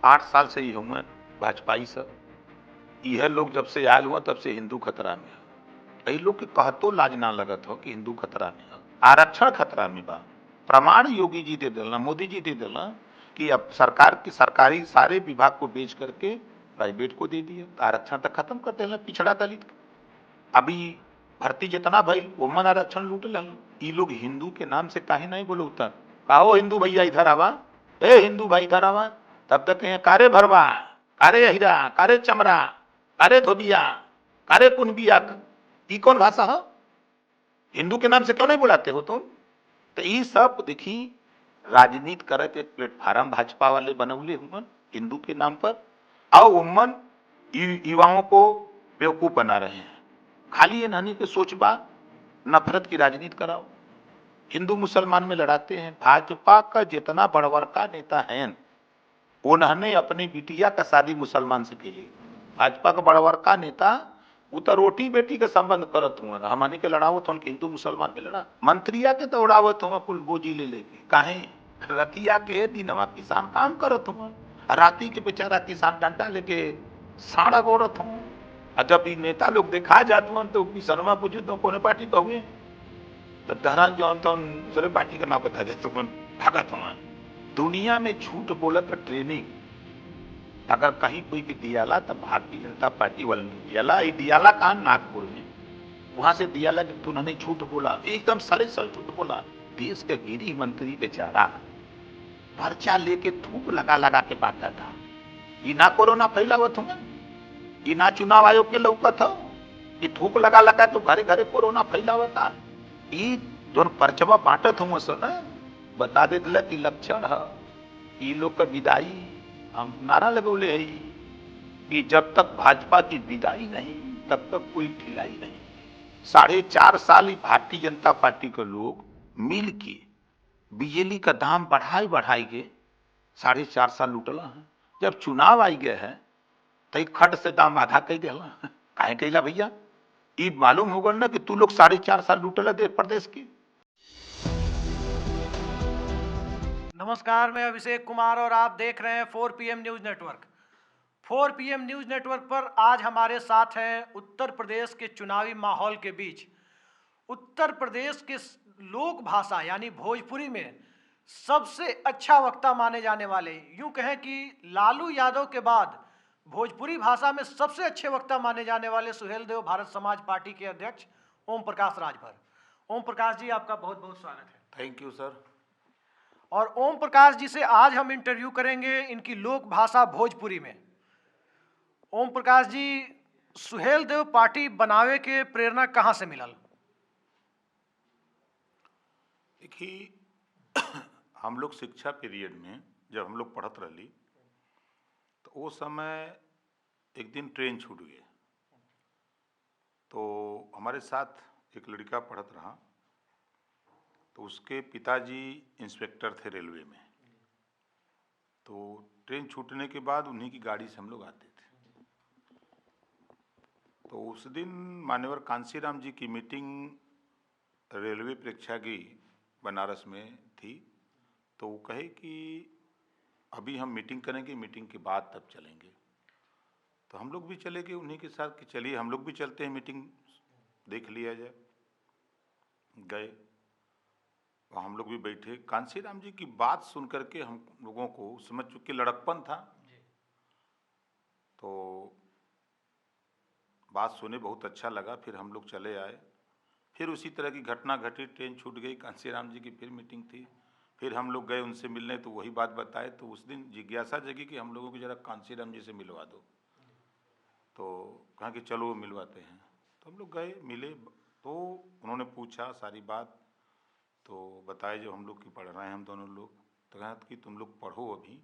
8 साल से ही हूँ भाजपाई सब। यह लोग जब से आयल हुआ तब से हिंदू खतरा में है। कई लोग के कहतो लाज ना लगत हो कि हिंदू खतरा में है, आरक्षण खतरा में बा। प्रमाण योगी जी दे दिला, मोदी जी दे दिला कि अब सरकार की सरकारी सारे विभाग को बेच करके प्राइवेट को दे दिया, आरक्षण तक खत्म कर देना पिछड़ा दलित। अभी भर्ती जितना भाई वोमन आरक्षण लूट ले। ये लोग हिंदू के नाम से काहे नहीं बोलो उतर, कहो हिंदू भैया इधर आवा, ए हिंदू भाई इधर आवा, तब तक कहें कारे भरवा, कारे हीरा, कारे चमड़ा, कारे धोबिया, कारे कुनबिया। ये कौन भाषा है? हिंदू के नाम से क्यों नहीं बुलाते हो तुम? तो ये सब देखी राजनीति करे के प्लेटफार्म भाजपा वाले बनौले हुए हिंदू के नाम पर, और उम्मन युवाओं को बेवकूफ बना रहे हैं। खाली ये नानी के सोचबा नफरत की राजनीति कराओ, हिंदू मुसलमान में लड़ाते हैं। भाजपा का जितना बड़वर का नेता है उन्होंने अपनी बिटिया का शादी मुसलमान से की। भाजपा का बड़वर का नेता वो तो रोटी बेटी के संबंध करत हुआ, हमने के लड़ावत हो हिंदू मुसलमान में लड़ा, मंत्रिया के तो उड़ावत हुआ कुल बोझी ले लेके। काहे रतिया के दिनवा किसान काम करत हुआ, राती के बेचारा किसान डंडा लेके साड़ा गोरत हुआ। जब ये नेता लोग देखा जाते हैं तो किसनवा पूछे तो कौन पार्टी का हुए, तो धरान जो तो दूसरे पार्टी का नाम बता दे तो भागत हुआ। दुनिया में झूठ बोलत ट्रेनिंग अगर कहीं कोई भी दियाला तो भारतीय जनता पार्टी वाले दियाला, ये दियाला कहा नागपुर में, वहां से दियाला कि तूने झूठ बोला, एकदम सरे सर झूठ बोला। देश के गृह मंत्री बेचारा पर्चा लेके थूक लगा लगा के बांटा था। ये ना कोरोना फैलावत हुआ, ये ना चुनाव आयोग के लौकत हो, ये थूक लगा लगा तो घरे घरे कोरोना फैलावता। ये दोनों पर्चवा बांटत हुआ सो ना बता दे कि लक्षण है। ये लोग का विदाई हम नारा लगौले है कि जब तक भाजपा की विदाई नहीं तब तक कोई ढिलाई नहीं। 4.5 साल भारतीय जनता पार्टी के लोग मिल के बिजली का दाम बढ़ाई बढ़ाई के 4.5 साल लूटला है। जब चुनाव आई गए है तो खट से दाम आधा कह दिला, काहे कहला भैया? ये मालूम होगा ना कि तू लोग 4.5 साल लूटला देश प्रदेश की। नमस्कार, मैं अभिषेक कुमार और आप देख रहे हैं 4PM news network. 4PM news network पर आज हमारे साथ हैं उत्तर प्रदेश के चुनावी माहौल के बीच उत्तर प्रदेश के लोक भाषा यानी भोजपुरी में सबसे अच्छा वक्ता माने जाने वाले, यूं कहें कि लालू यादव के बाद भोजपुरी भाषा में सबसे अच्छे वक्ता माने जाने वाले सुहेलदेव भारत समाज पार्टी के अध्यक्ष ओम प्रकाश राजभर। ओम प्रकाश जी, आपका बहुत बहुत स्वागत है। Thank you sir. और ओम प्रकाश जी से आज हम इंटरव्यू करेंगे इनकी लोक भाषा भोजपुरी में। ओम प्रकाश जी, सुहेलदेव पार्टी बनावे के प्रेरणा कहाँ से मिलल? देखिए हम लोग शिक्षा पीरियड में जब हम लोग पढ़त रही तो वो समय एक दिन ट्रेन छूट गए, तो हमारे साथ एक लड़का पढ़त रहा, तो उसके पिताजी इंस्पेक्टर थे रेलवे में। तो ट्रेन छूटने के बाद उन्हीं की गाड़ी से हम लोग आते थे। तो उस दिन मान्यवर कांसीराम जी की मीटिंग रेलवे प्रेक्षागृह बनारस में थी, तो वो कहे कि अभी हम मीटिंग करेंगे, मीटिंग के बाद तब चलेंगे। तो हम लोग भी चले गए उन्हीं के साथ कि चलिए हम लोग भी चलते हैं, मीटिंग देख लिया जाए। गए और हम लोग भी बैठे। कांसीराम जी की बात सुन करके हम लोगों को समझ चुके लड़कपन था, तो बात सुने बहुत अच्छा लगा। फिर हम लोग चले आए। फिर उसी तरह की घटना घटी, ट्रेन छूट गई, कांसीराम जी की फिर मीटिंग थी। फिर हम लोग गए उनसे मिलने, तो वही बात बताए। तो उस दिन जिज्ञासा जगी कि हम लोगों को जरा कांसीराम जी से मिलवा दो। तो कहा कि चलो मिलवाते हैं। तो हम लोग गए, मिले, तो उन्होंने पूछा सारी बात, तो बताए जो हम लोग की पढ़ रहे हैं हम दोनों लोग। तो कहा कि तुम लोग पढ़ो, अभी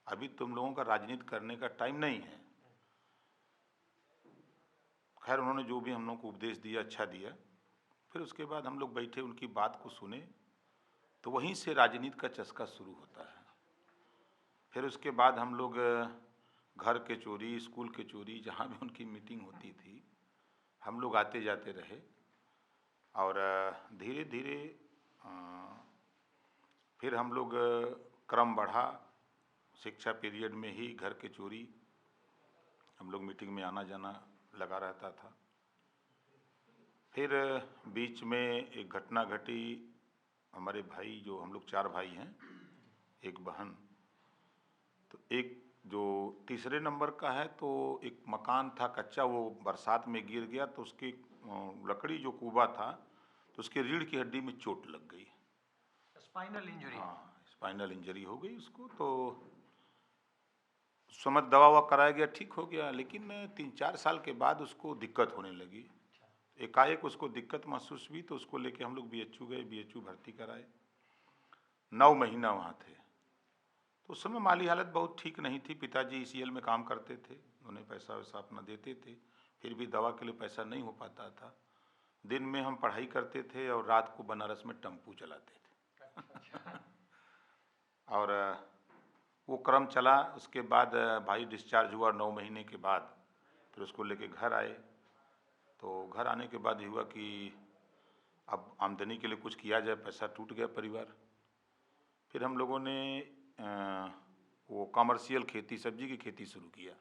अभी तुम लोगों का राजनीति करने का टाइम नहीं है। खैर उन्होंने जो भी हम लोग को उपदेश दिया अच्छा दिया। फिर उसके बाद हम लोग बैठे, उनकी बात को सुने, तो वहीं से राजनीति का चस्का शुरू होता है। फिर उसके बाद हम लोग घर के चोरी, स्कूल के चोरी, जहाँ भी उनकी मीटिंग होती थी हम लोग आते जाते रहे। और धीरे धीरे फिर हम लोग क्रम बढ़ा, शिक्षा पीरियड में ही घर के चोरी, हम लोग मीटिंग में आना जाना लगा रहता था। फिर बीच में एक घटना घटी, हमारे भाई, जो हम लोग 4 भाई हैं, एक बहन, तो एक जो तीसरे नंबर का है, तो एक मकान था कच्चा, वो बरसात में गिर गया, तो उसकी लकड़ी जो कूबा था, तो उसके रीढ़ की हड्डी में चोट लग गई, स्पाइनल इंजरी। हाँ, स्पाइनल इंजरी हो गई उसको। तो उस समय दवा ववा कराया गया, ठीक हो गया, लेकिन 3-4 साल के बाद उसको दिक्कत होने लगी। एकाएक उसको दिक्कत महसूस हुई, तो उसको लेके हम लोग बीएचयू गए, बीएचयू भर्ती कराए। 9 महीना वहाँ थे। तो उस समय माली हालत बहुत ठीक नहीं थी। पिताजी ईसीएल में काम करते थे, उन्हें पैसा वैसा अपना देते थे, फिर भी दवा के लिए पैसा नहीं हो पाता था। दिन में हम पढ़ाई करते थे और रात को बनारस में टेम्पू चलाते थे। और वो क्रम चला। उसके बाद भाई डिस्चार्ज हुआ 9 महीने के बाद, फिर उसको लेके घर आए। तो घर आने के बाद ये हुआ कि अब आमदनी के लिए कुछ किया जाए, पैसा टूट गया परिवार। फिर हम लोगों ने वो कमर्शियल खेती, सब्जी की खेती शुरू किया।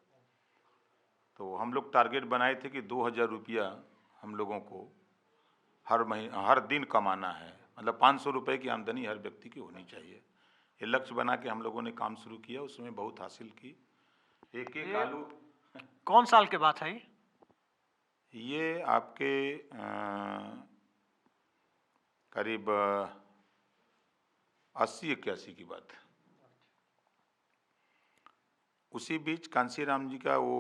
तो हम लोग टारगेट बनाए थे कि 2000 रुपया हम लोगों को हर दिन कमाना है, मतलब 500 रुपये की आमदनी हर व्यक्ति की होनी चाहिए। ये लक्ष्य बना के हम लोगों ने काम शुरू किया, उसमें बहुत हासिल की। एक एक आलू। कौन साल के बात है ये आपके करीब 80-81 की बात है। उसी बीच कांसीराम जी का वो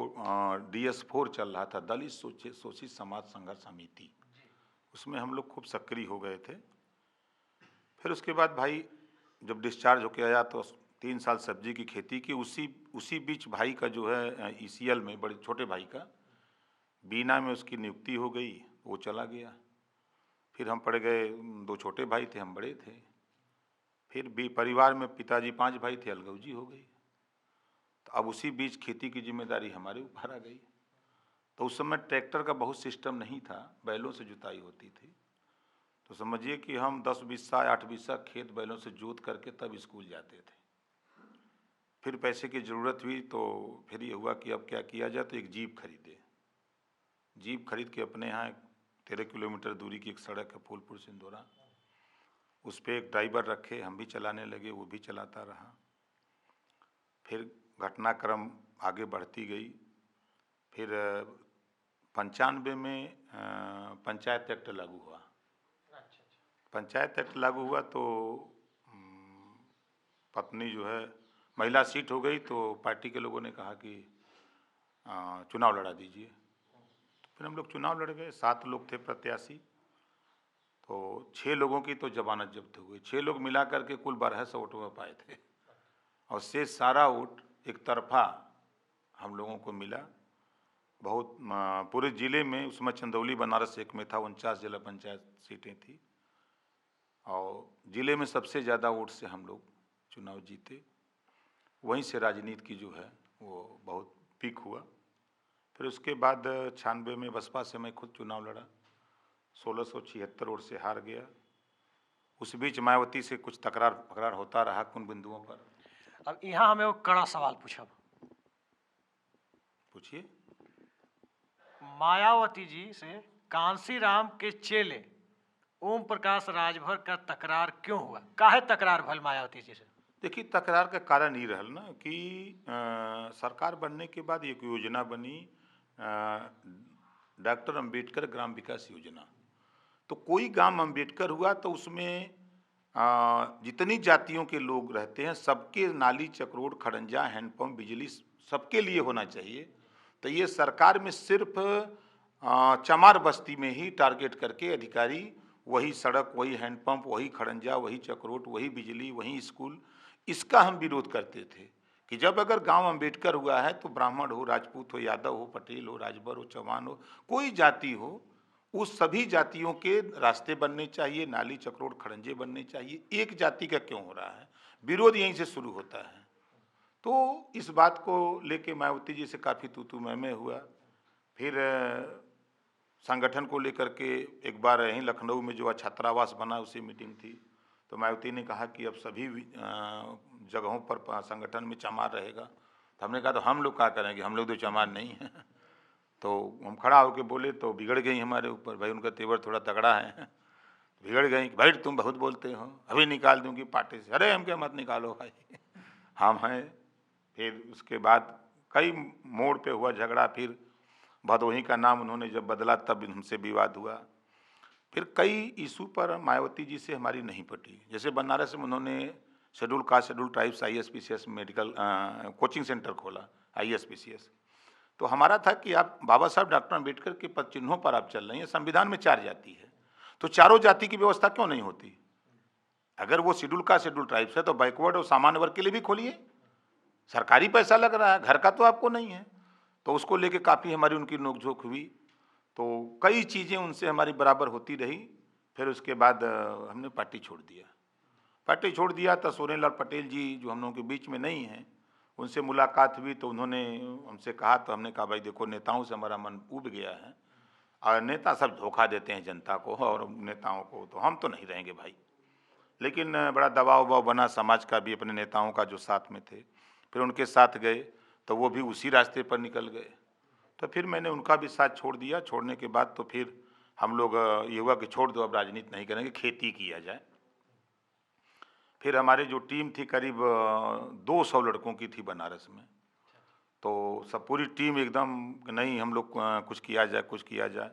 DS4 चल रहा था, दलित शोषित समाज संघर्ष समिति, उसमें हम लोग खूब सक्रिय हो गए थे। फिर उसके बाद भाई जब डिस्चार्ज होके आया तो 3 साल सब्जी की खेती की। उसी बीच भाई का जो है ईसीएल में, बड़े छोटे भाई का बीना में उसकी नियुक्ति हो गई, वो चला गया। फिर हम पड़ गए, 2 छोटे भाई थे, हम बड़े थे। फिर भी परिवार में पिताजी 5 भाई थे, अलगौजी हो गई। तो अब उसी बीच खेती की जिम्मेदारी हमारे ऊपर आ गई। तो उस समय ट्रैक्टर का बहुत सिस्टम नहीं था, बैलों से जुताई होती थी। तो समझिए कि हम 10 बिस्सा 8 बिस्सा खेत बैलों से जोत करके तब स्कूल जाते थे। फिर पैसे की ज़रूरत हुई, तो फिर ये हुआ कि अब क्या किया जाए, तो एक जीप खरीदे। जीप खरीद के अपने यहाँ 13 किलोमीटर दूरी की एक सड़क है, फूलपुर सिंदोरा, उस पर एक ड्राइवर रखे, हम भी चलाने लगे, वो भी चलाता रहा। फिर घटनाक्रम आगे बढ़ती गई। फिर 95 में पंचायत एक्ट लागू हुआ। पंचायत एक्ट लागू हुआ तो पत्नी जो है, महिला सीट हो गई, तो पार्टी के लोगों ने कहा कि चुनाव लड़ा दीजिए। तो फिर हम लोग चुनाव लड़ गए। 7 लोग थे प्रत्याशी, तो 6 लोगों की तो जमानत जब्त हो गई। 6 लोग मिला करके कुल 1200 वोट में पाए थे, और से सारा वोट एक तरफा हम लोगों को मिला। बहुत पूरे ज़िले में, उसमें चंदौली बनारस एक में था, 49 जिला पंचायत सीटें थी, और ज़िले में सबसे ज़्यादा वोट से हम लोग चुनाव जीते। वहीं से राजनीति की जो है वो बहुत पीक हुआ। फिर उसके बाद 96 में बसपा से मैं खुद चुनाव लड़ा, 1676 वोट से हार गया। उस बीच मायावती से कुछ तकरार होता रहा कुछ बिंदुओं पर। अब यहाँ हमें वो कड़ा सवाल पूछब, पूछिए। मायावती जी से कांसीराम के चेले ओम प्रकाश राजभर का तकरार क्यों हुआ? काहे तकरार भल मायावती जी से? देखिए, तकरार का कारण ये रहल ना कि सरकार बनने के बाद एक योजना बनी, डॉक्टर अंबेडकर ग्राम विकास योजना। तो कोई गांव अंबेडकर हुआ तो उसमें जितनी जातियों के लोग रहते हैं सबके नाली, चक्रोड, खड़ंजा, हैंडपम्प, बिजली सबके लिए होना चाहिए। तो ये सरकार में सिर्फ चमार बस्ती में ही टारगेट करके अधिकारी वही सड़क, वही हैंडपम्प, वही खड़ंजा, वही चक्रोट, वही बिजली, वही स्कूल, इसका हम विरोध करते थे कि जब अगर गांव अंबेडकर हुआ है तो ब्राह्मण हो, राजपूत हो, यादव हो, पटेल हो, राजभर हो, चौहान हो, कोई जाति हो, उस सभी जातियों के रास्ते बनने चाहिए, नाली, चक्रोट, खड़ंजे बनने चाहिए। एक जाति का क्यों हो रहा है? विरोध यहीं से शुरू होता है। तो इस बात को लेके मायावती जी से काफ़ी तू मैं हुआ। फिर संगठन को लेकर के एक बार यहीं लखनऊ में जो छात्रावास बना, उसी मीटिंग थी, तो मायावती ने कहा कि अब सभी जगहों पर संगठन में चमार रहेगा। तो हमने कहा तो हम लोग क्या करेंगे, हम लोग तो चमार नहीं हैं। तो हम खड़ा होकर बोले तो बिगड़ गई हमारे ऊपर, भाई उनका तेवर थोड़ा तगड़ा है। बिगड़ गई, भाई तुम बहुत बोलते हो, अभी निकाल दूंगी पार्टी से। अरे हम क्या, मत निकालो भाई, हम हैं। फिर उसके बाद कई मोड़ पे हुआ झगड़ा, फिर भदोही का नाम उन्होंने जब बदला तब हमसे विवाद हुआ। फिर कई इशू पर मायावती जी से हमारी नहीं पटी। जैसे बनारस में उन्होंने schedule caste schedule tribes ISPCS medical coaching centre खोला, ISPCS। तो हमारा था कि आप बाबा साहब डॉक्टर अम्बेडकर के पद चिन्हों पर आप चल रही हैं, संविधान में 4 जाति है, तो चारों जाति की व्यवस्था क्यों नहीं होती? अगर वो शेड्यूल कास्ट शेड्यूल ट्राइब्स है तो बैकवर्ड और सामान्य वर्ग के लिए भी खोलिए, सरकारी पैसा लग रहा है, घर का तो आपको नहीं है। तो उसको लेके काफ़ी हमारी उनकी नोकझोंक हुई। तो कई चीज़ें उनसे हमारी बराबर होती रही। फिर उसके बाद हमने पार्टी छोड़ दिया। पार्टी छोड़ दिया तो सोनेलाल पटेल जी जो हम लोगों के बीच में नहीं हैं, उनसे मुलाकात हुई तो उन्होंने हमसे कहा, तो हमने कहा भाई देखो नेताओं से हमारा मन उब गया है और नेता सब धोखा देते हैं जनता को और नेताओं को, तो हम तो नहीं रहेंगे भाई। लेकिन बड़ा दबाव उबाव बना समाज का भी, अपने नेताओं का जो साथ में थे। फिर उनके साथ गए तो वो भी उसी रास्ते पर निकल गए। तो फिर मैंने उनका भी साथ छोड़ दिया। छोड़ने के बाद तो फिर हम लोग ये हुआ कि छोड़ दो, अब राजनीति नहीं करेंगे, खेती किया जाए। फिर हमारी जो टीम थी करीब 200 लड़कों की थी बनारस में। तो सब पूरी टीम एकदम नहीं, हम लोग कुछ किया जाए, कुछ किया जाए,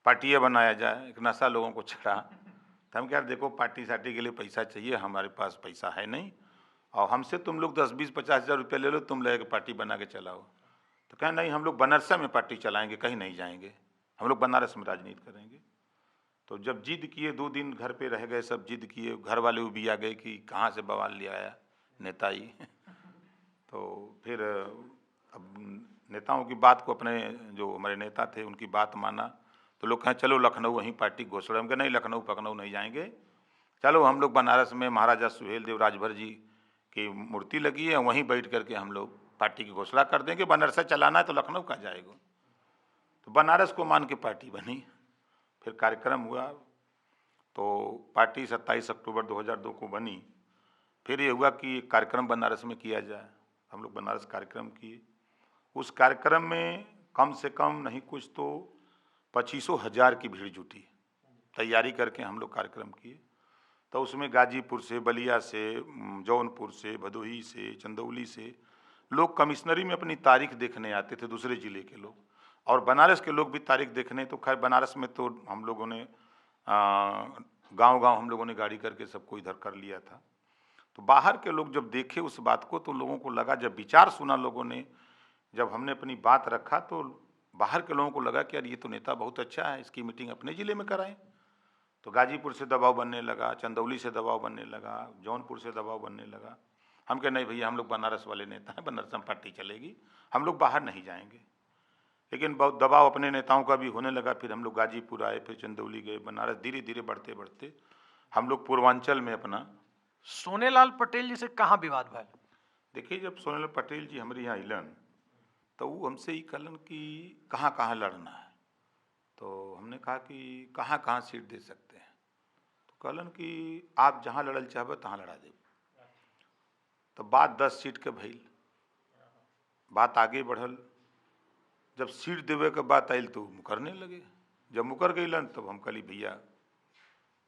पार्टियाँ बनाया जाए। एक नशा लोगों को चढ़ा। तो हम क्या, देखो पार्टी सार्टी के लिए पैसा चाहिए, हमारे पास पैसा है नहीं, और हमसे तुम लोग 10, 20, 50 हज़ार रुपये ले लो, तुम लेके पार्टी बना के चलाओ। तो कहें नहीं, हम लोग बनारस में पार्टी चलाएंगे, कहीं नहीं जाएंगे, हम लोग बनारस में राजनीति करेंगे। तो जब जिद किए, 2 दिन घर पे रह गए, सब जिद किए, घर वाले भी आ गए कि कहाँ से बवाल ले आया नेता ही। तो फिर अब नेताओं की बात को, अपने जो हमारे नेता थे उनकी बात माना। तो लोग कहें चलो लखनऊ वहीं पार्टी घोषणा। हम कहें नहीं, लखनऊ पखनऊ नहीं जाएंगे, चलो हम लोग बनारस में महाराजा सुहेल देव राजभर जी की मूर्ति लगी है, वहीं बैठ करके हम लोग पार्टी की घोषणा कर देंगे। बनारस चलाना है तो लखनऊ का जाएगा। तो बनारस को मान के पार्टी बनी। फिर कार्यक्रम हुआ तो पार्टी 27 अक्टूबर 2002 को बनी। फिर ये हुआ कि कार्यक्रम बनारस में किया जाए। हम लोग बनारस कार्यक्रम किए। उस कार्यक्रम में कम से कम नहीं कुछ तो 25,000 की भीड़ जुटी। तैयारी करके हम लोग कार्यक्रम किए। तो उसमें गाजीपुर से, बलिया से, जौनपुर से, भदोही से, चंदौली से लोग कमिश्नरी में अपनी तारीख देखने आते थे, दूसरे ज़िले के लोग। और बनारस के लोग भी तारीख देखने। तो खैर बनारस में तो हम लोगों ने गांव-गांव हम लोगों ने गाड़ी करके सबको इधर कर लिया था। तो बाहर के लोग जब देखे उस बात को तो लोगों को लगा, जब विचार सुना लोगों ने, जब हमने अपनी बात रखा तो बाहर के लोगों को लगा कि यार ये तो नेता बहुत अच्छा है, इसकी मीटिंग अपने ज़िले में कराएं। तो गाजीपुर से दबाव बनने लगा, चंदौली से दबाव बनने लगा, जौनपुर से दबाव बनने लगा। हम कहे नहीं भैया, हम लोग बनारस वाले नेता हैं, बनारस में पार्टी चलेगी, हम लोग बाहर नहीं जाएंगे। लेकिन बहुत दबाव अपने नेताओं का भी होने लगा। फिर हम लोग गाजीपुर आए, फिर चंदौली गए, बनारस, धीरे धीरे बढ़ते बढ़ते हम लोग पूर्वांचल में अपना। सोनेलाल पटेल जी से कहाँ विवाद भैल? देखिए, जब सोनेलाल पटेल जी हमारे यहाँ अलन तो वो हमसे ही कहलन कि कहाँ कहाँ लड़ना है। तो हमने कहा कि कहाँ कहाँ सीट दे सकते हैं। तो कहलन कि आप जहाँ लड़ल चाहबे तहाँ लड़ा देब। तो बात 10 सीट के भइल, बात आगे बढ़ल। जब सीट देवे के बात आयल तो मुकरने लगे। जब मुकर गईलन तब हम कहली भैया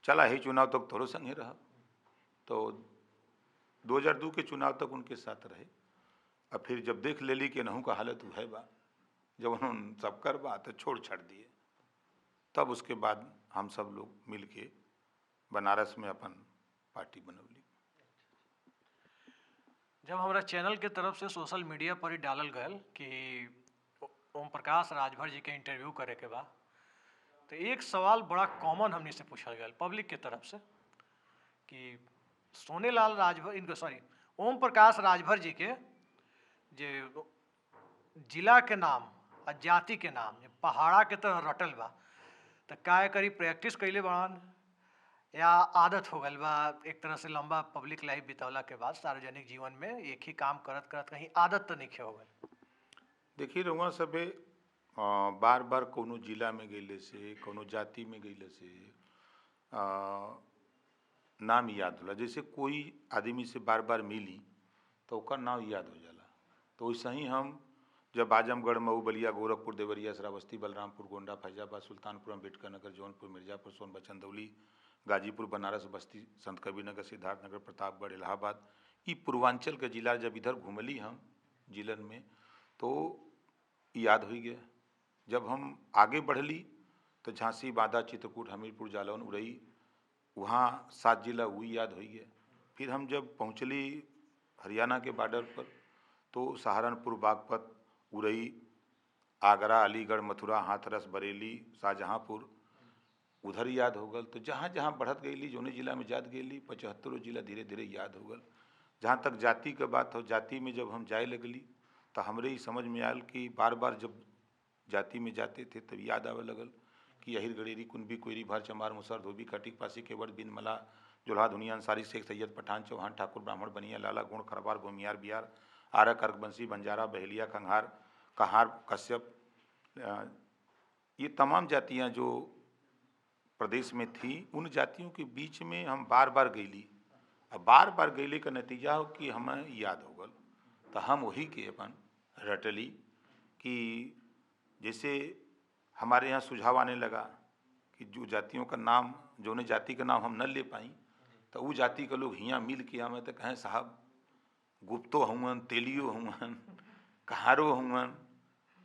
चला ही चुनाव तक तोरो संगे रहा। तो 2002 के चुनाव तक उनके साथ रहे। अब फिर जब देख लेली कि नहू का हालत है बा, जब उन्होंने सब कर बा तो छोड़ छाड़ दिए। तब उसके बाद हम सब लोग मिल के बनारस में अपन पार्टी बनवली। जब हमारा चैनल के तरफ से सोशल मीडिया पर ही डालल गयल कि ओम प्रकाश राजभर जी के इंटरव्यू करे के बाद, तो एक सवाल बड़ा कॉमन हमने से पूछल गया पब्लिक के तरफ से कि सोनेलाल राजभर, इनको सॉरी ओम प्रकाश राजभर जी के जे जिला के नाम और जाति के नाम जे पहाड़ा के तरह रटल बा, तो काय करी प्रैक्टिस कैले बान या आदत हो गल बा, एक तरह से लंबा पब्लिक लाइफ बितौला के बाद सार्वजनिक जीवन में एक ही काम करत करत कहीं आदत तो नहीं हो गल? देखिए रउआ सबे बार बार कोनो जिला में गईले से, कोनो जाति में गईले से नाम याद होला। जैसे कोई आदमी से बार बार मिली तो ओकर नाम याद हो जाला। तो वैसे ही हम जब आजमगढ़, मऊ, बलिया, गोरखपुर, देवरिया, श्रावस्ती, बलरामपुर, गोंडा, फैजाबाद, सुल्तानपुर, अम्बेडकर नगर, जौनपुर, मिर्जापुर, सोनभद्र, चंदौली, गाजीपुर, बनारस, बस्ती, संत कबीरनगर, सिद्धार्थनगर, प्रतापगढ़, इलाहाबाद, ये पूर्वांचल के जिला जब इधर घूमली हम जिलन में तो याद हो गया। जब हम आगे बढ़ली तो झांसी, बांदा, चित्रकूट, हमीरपुर, जालौन, उरई, वहाँ 7 जिला वही याद हो गया। फिर हम जब पहुँचली हरियाणा के बॉर्डर पर तो सहारनपुर, बागपत, उरई, आगरा, अलीगढ़, मथुरा, हाथरस, बरेली, शाहजहाँपुर उधर याद हो गल। तो जहाँ जहाँ बढ़त गईली जोने जिला में याद गईली 75 जिला धीरे धीरे याद हो गल। जहाँ तक जाति के बात हो, जाति में जब हम जाए लगली तो हमरे ही समझ में आयल कि बार बार जब जाति में जाते थे तब याद आवे लगल कि अहिर, गडेरी, कुनबी, कोयरी, भर, चमार, मुसर, धोबी, खटीक, पासी, केवट, बिन, मला, जुल्हा, दुनिया, अंसारी, शेख, सैयद, पठान, चौहान, ठाकुर, ब्राह्मण, बनिया, लाला, गुण, खरवार, गोमियार, बिहार, आरक, अर्कबंसी, बंजारा, बहेलिया, खंघार, कहार, कश्यप, ये तमाम जातियाँ जो प्रदेश में थी, उन जातियों के बीच में हम बार बार गईली। अब बार बार गईले का नतीजा हो कि हमें याद हो गल। तो हम वही के अपन रटली कि जैसे हमारे यहाँ सुझाव आने लगा कि जो जातियों का नाम, जो ने जाति का नाम हम न ले पाई तो वो जाति के लोग हियाँ मिल के हमें तो कहें साहब गुप्तो हुवन, तेलियो हुवन, कहारो हुवन,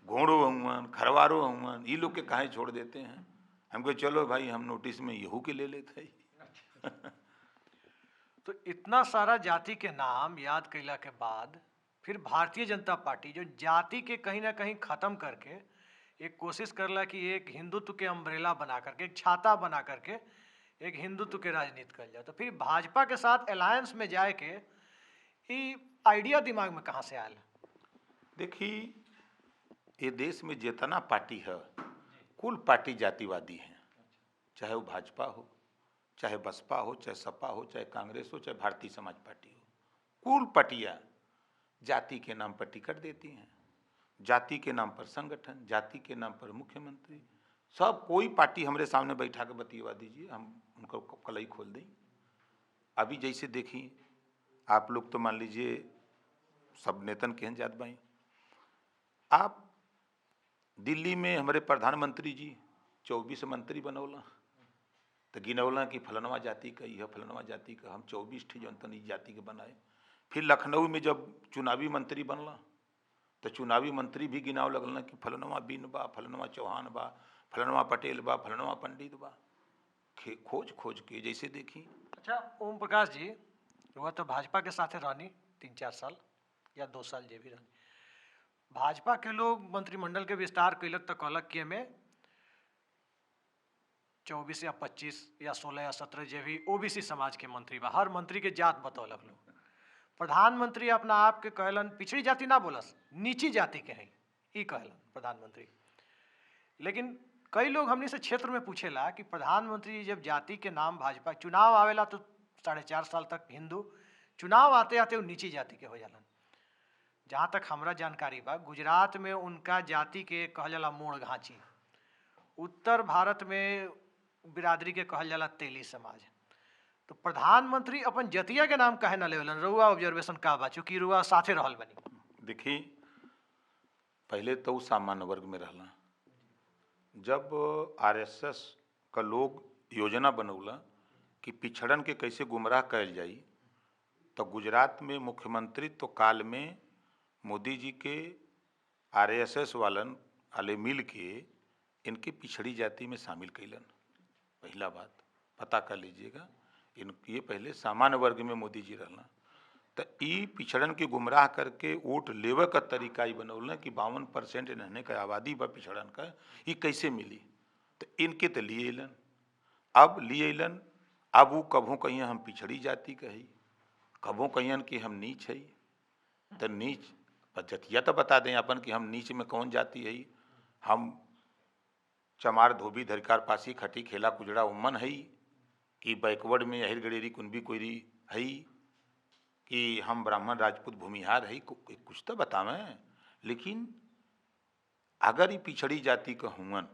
घोड़ो हुवन, खरवारो हुवन, ये लोग के कहें छोड़ देते हैं। हमको चलो भाई हम नोटिस में यहू के ले लेते हैं। तो इतना सारा जाति के नाम याद कैला के बाद फिर भारतीय जनता पार्टी जो जाति के कहीं ना कहीं खत्म करके एक कोशिश करला कि एक हिंदुत्व के अम्ब्रेला बना करके, एक छाता बना करके एक हिंदुत्व के राजनीति कर जाए, तो फिर भाजपा के साथ अलायंस में जाए के ये आइडिया दिमाग में कहाँ से आया? देखिए, ये देश में जितना पार्टी है कुल पार्टी जातिवादी हैं। चाहे वो भाजपा हो, चाहे बसपा हो, चाहे सपा हो, चाहे कांग्रेस हो, चाहे भारतीय समाज पार्टी हो, कुल पार्टियां जाति के नाम पर टिकट देती हैं, जाति के नाम पर संगठन, जाति के नाम पर मुख्यमंत्री, सब कोई पार्टी हमारे सामने बैठा के बतिवा दीजिए, हम उनको कलई खोल दें। अभी जैसे देखिए आप लोग तो मान लीजिए सब नेतन के हैं जात बाई, आप दिल्ली में हमारे प्रधानमंत्री जी 24 मंत्री बनौला तो गिनौला कि फलनवा जाति का, यह फलनवा जाति का, हम 24 ठी जनतन इस जाति के बनाए। फिर लखनऊ में जब चुनावी मंत्री बनला तो चुनावी मंत्री भी गिनाव लगल कि फलनवा बिन बा, फलनवा चौहान बा, फलनवा पटेल बा, फलनवा पंडित बा, खोज खोज के जैसे देखी। अच्छा ओम प्रकाश जी, वह तो भाजपा के साथ रहनी 3-4 साल या 2 साल जे भी रहनी, भाजपा के लोग मंत्रिमंडल के विस्तार कैलक तो कहलक कि हमें 24 या 25 या 16 या 17 जे भी ओबीसी समाज के मंत्री बा, हर मंत्री के जात बतौलक लोग। प्रधानमंत्री अपना आप के कहलन पिछड़ी जाति ना बोलस, नीची जाति के हैं ई कहलन प्रधानमंत्री। लेकिन कई लोग हमने से क्षेत्र में पूछेला कि प्रधानमंत्री जब जाति के नाम भाजपा चुनाव आवेला तो 4.5 साल तक हिंदू, चुनाव आते आते वो नीची जाति के हो जालन। जहाँ तक हमरा जानकारी बा गुजरात में उनका जाति के कहल जाला मोड़ घाची, उत्तर भारत में बिरादरी के कहल जाला तेली समाज। तो प्रधानमंत्री अपन जतिया के नाम काहे ना लेवलन? रउआ ऑब्जर्वेशन का बा, चूंकि रउआ साथे रहल बनी। देखी पहले तो वो सामान्य वर्ग में रहला, जब आरएसएस का लोग योजना बनौला कि पिछड़न के कैसे गुमराह कैल जाई, तो गुजरात में मुख्यमंत्रित्व काल में मोदी जी के आरएसएस वाले मिल के इनके पिछड़ी जाति में शामिल कैलन। पहला बात पता कर लीजिएगा, ये पहले सामान्य वर्ग में मोदी जी रहना, तो ई पिछड़न के गुमराह करके वोट लेवे का तरीका ही बनौल कि 52% रहने का आबादी बा पिछड़न का, ये कैसे मिली? तो इनके तो लिए अलन, अब लिए अलन, अब वो कभों कहीं हम पिछड़ी जाति कही, कभों कहीं कि हम नीच है। तो नीच जतिया तो बता दें अपन कि हम नीच में कौन जाति है, हम चमार, धोबी, धरिकार, पासी, खटी, खेला, कुजड़ा, उम्मन है कि बैकवर्ड में अहिर, गडेरी, कुनबी, कोयरी है कि हम ब्राह्मण, राजपूत, भूमिहार है, कुछ तो बतावें। लेकिन अगर ये पिछड़ी जाति का हुवन,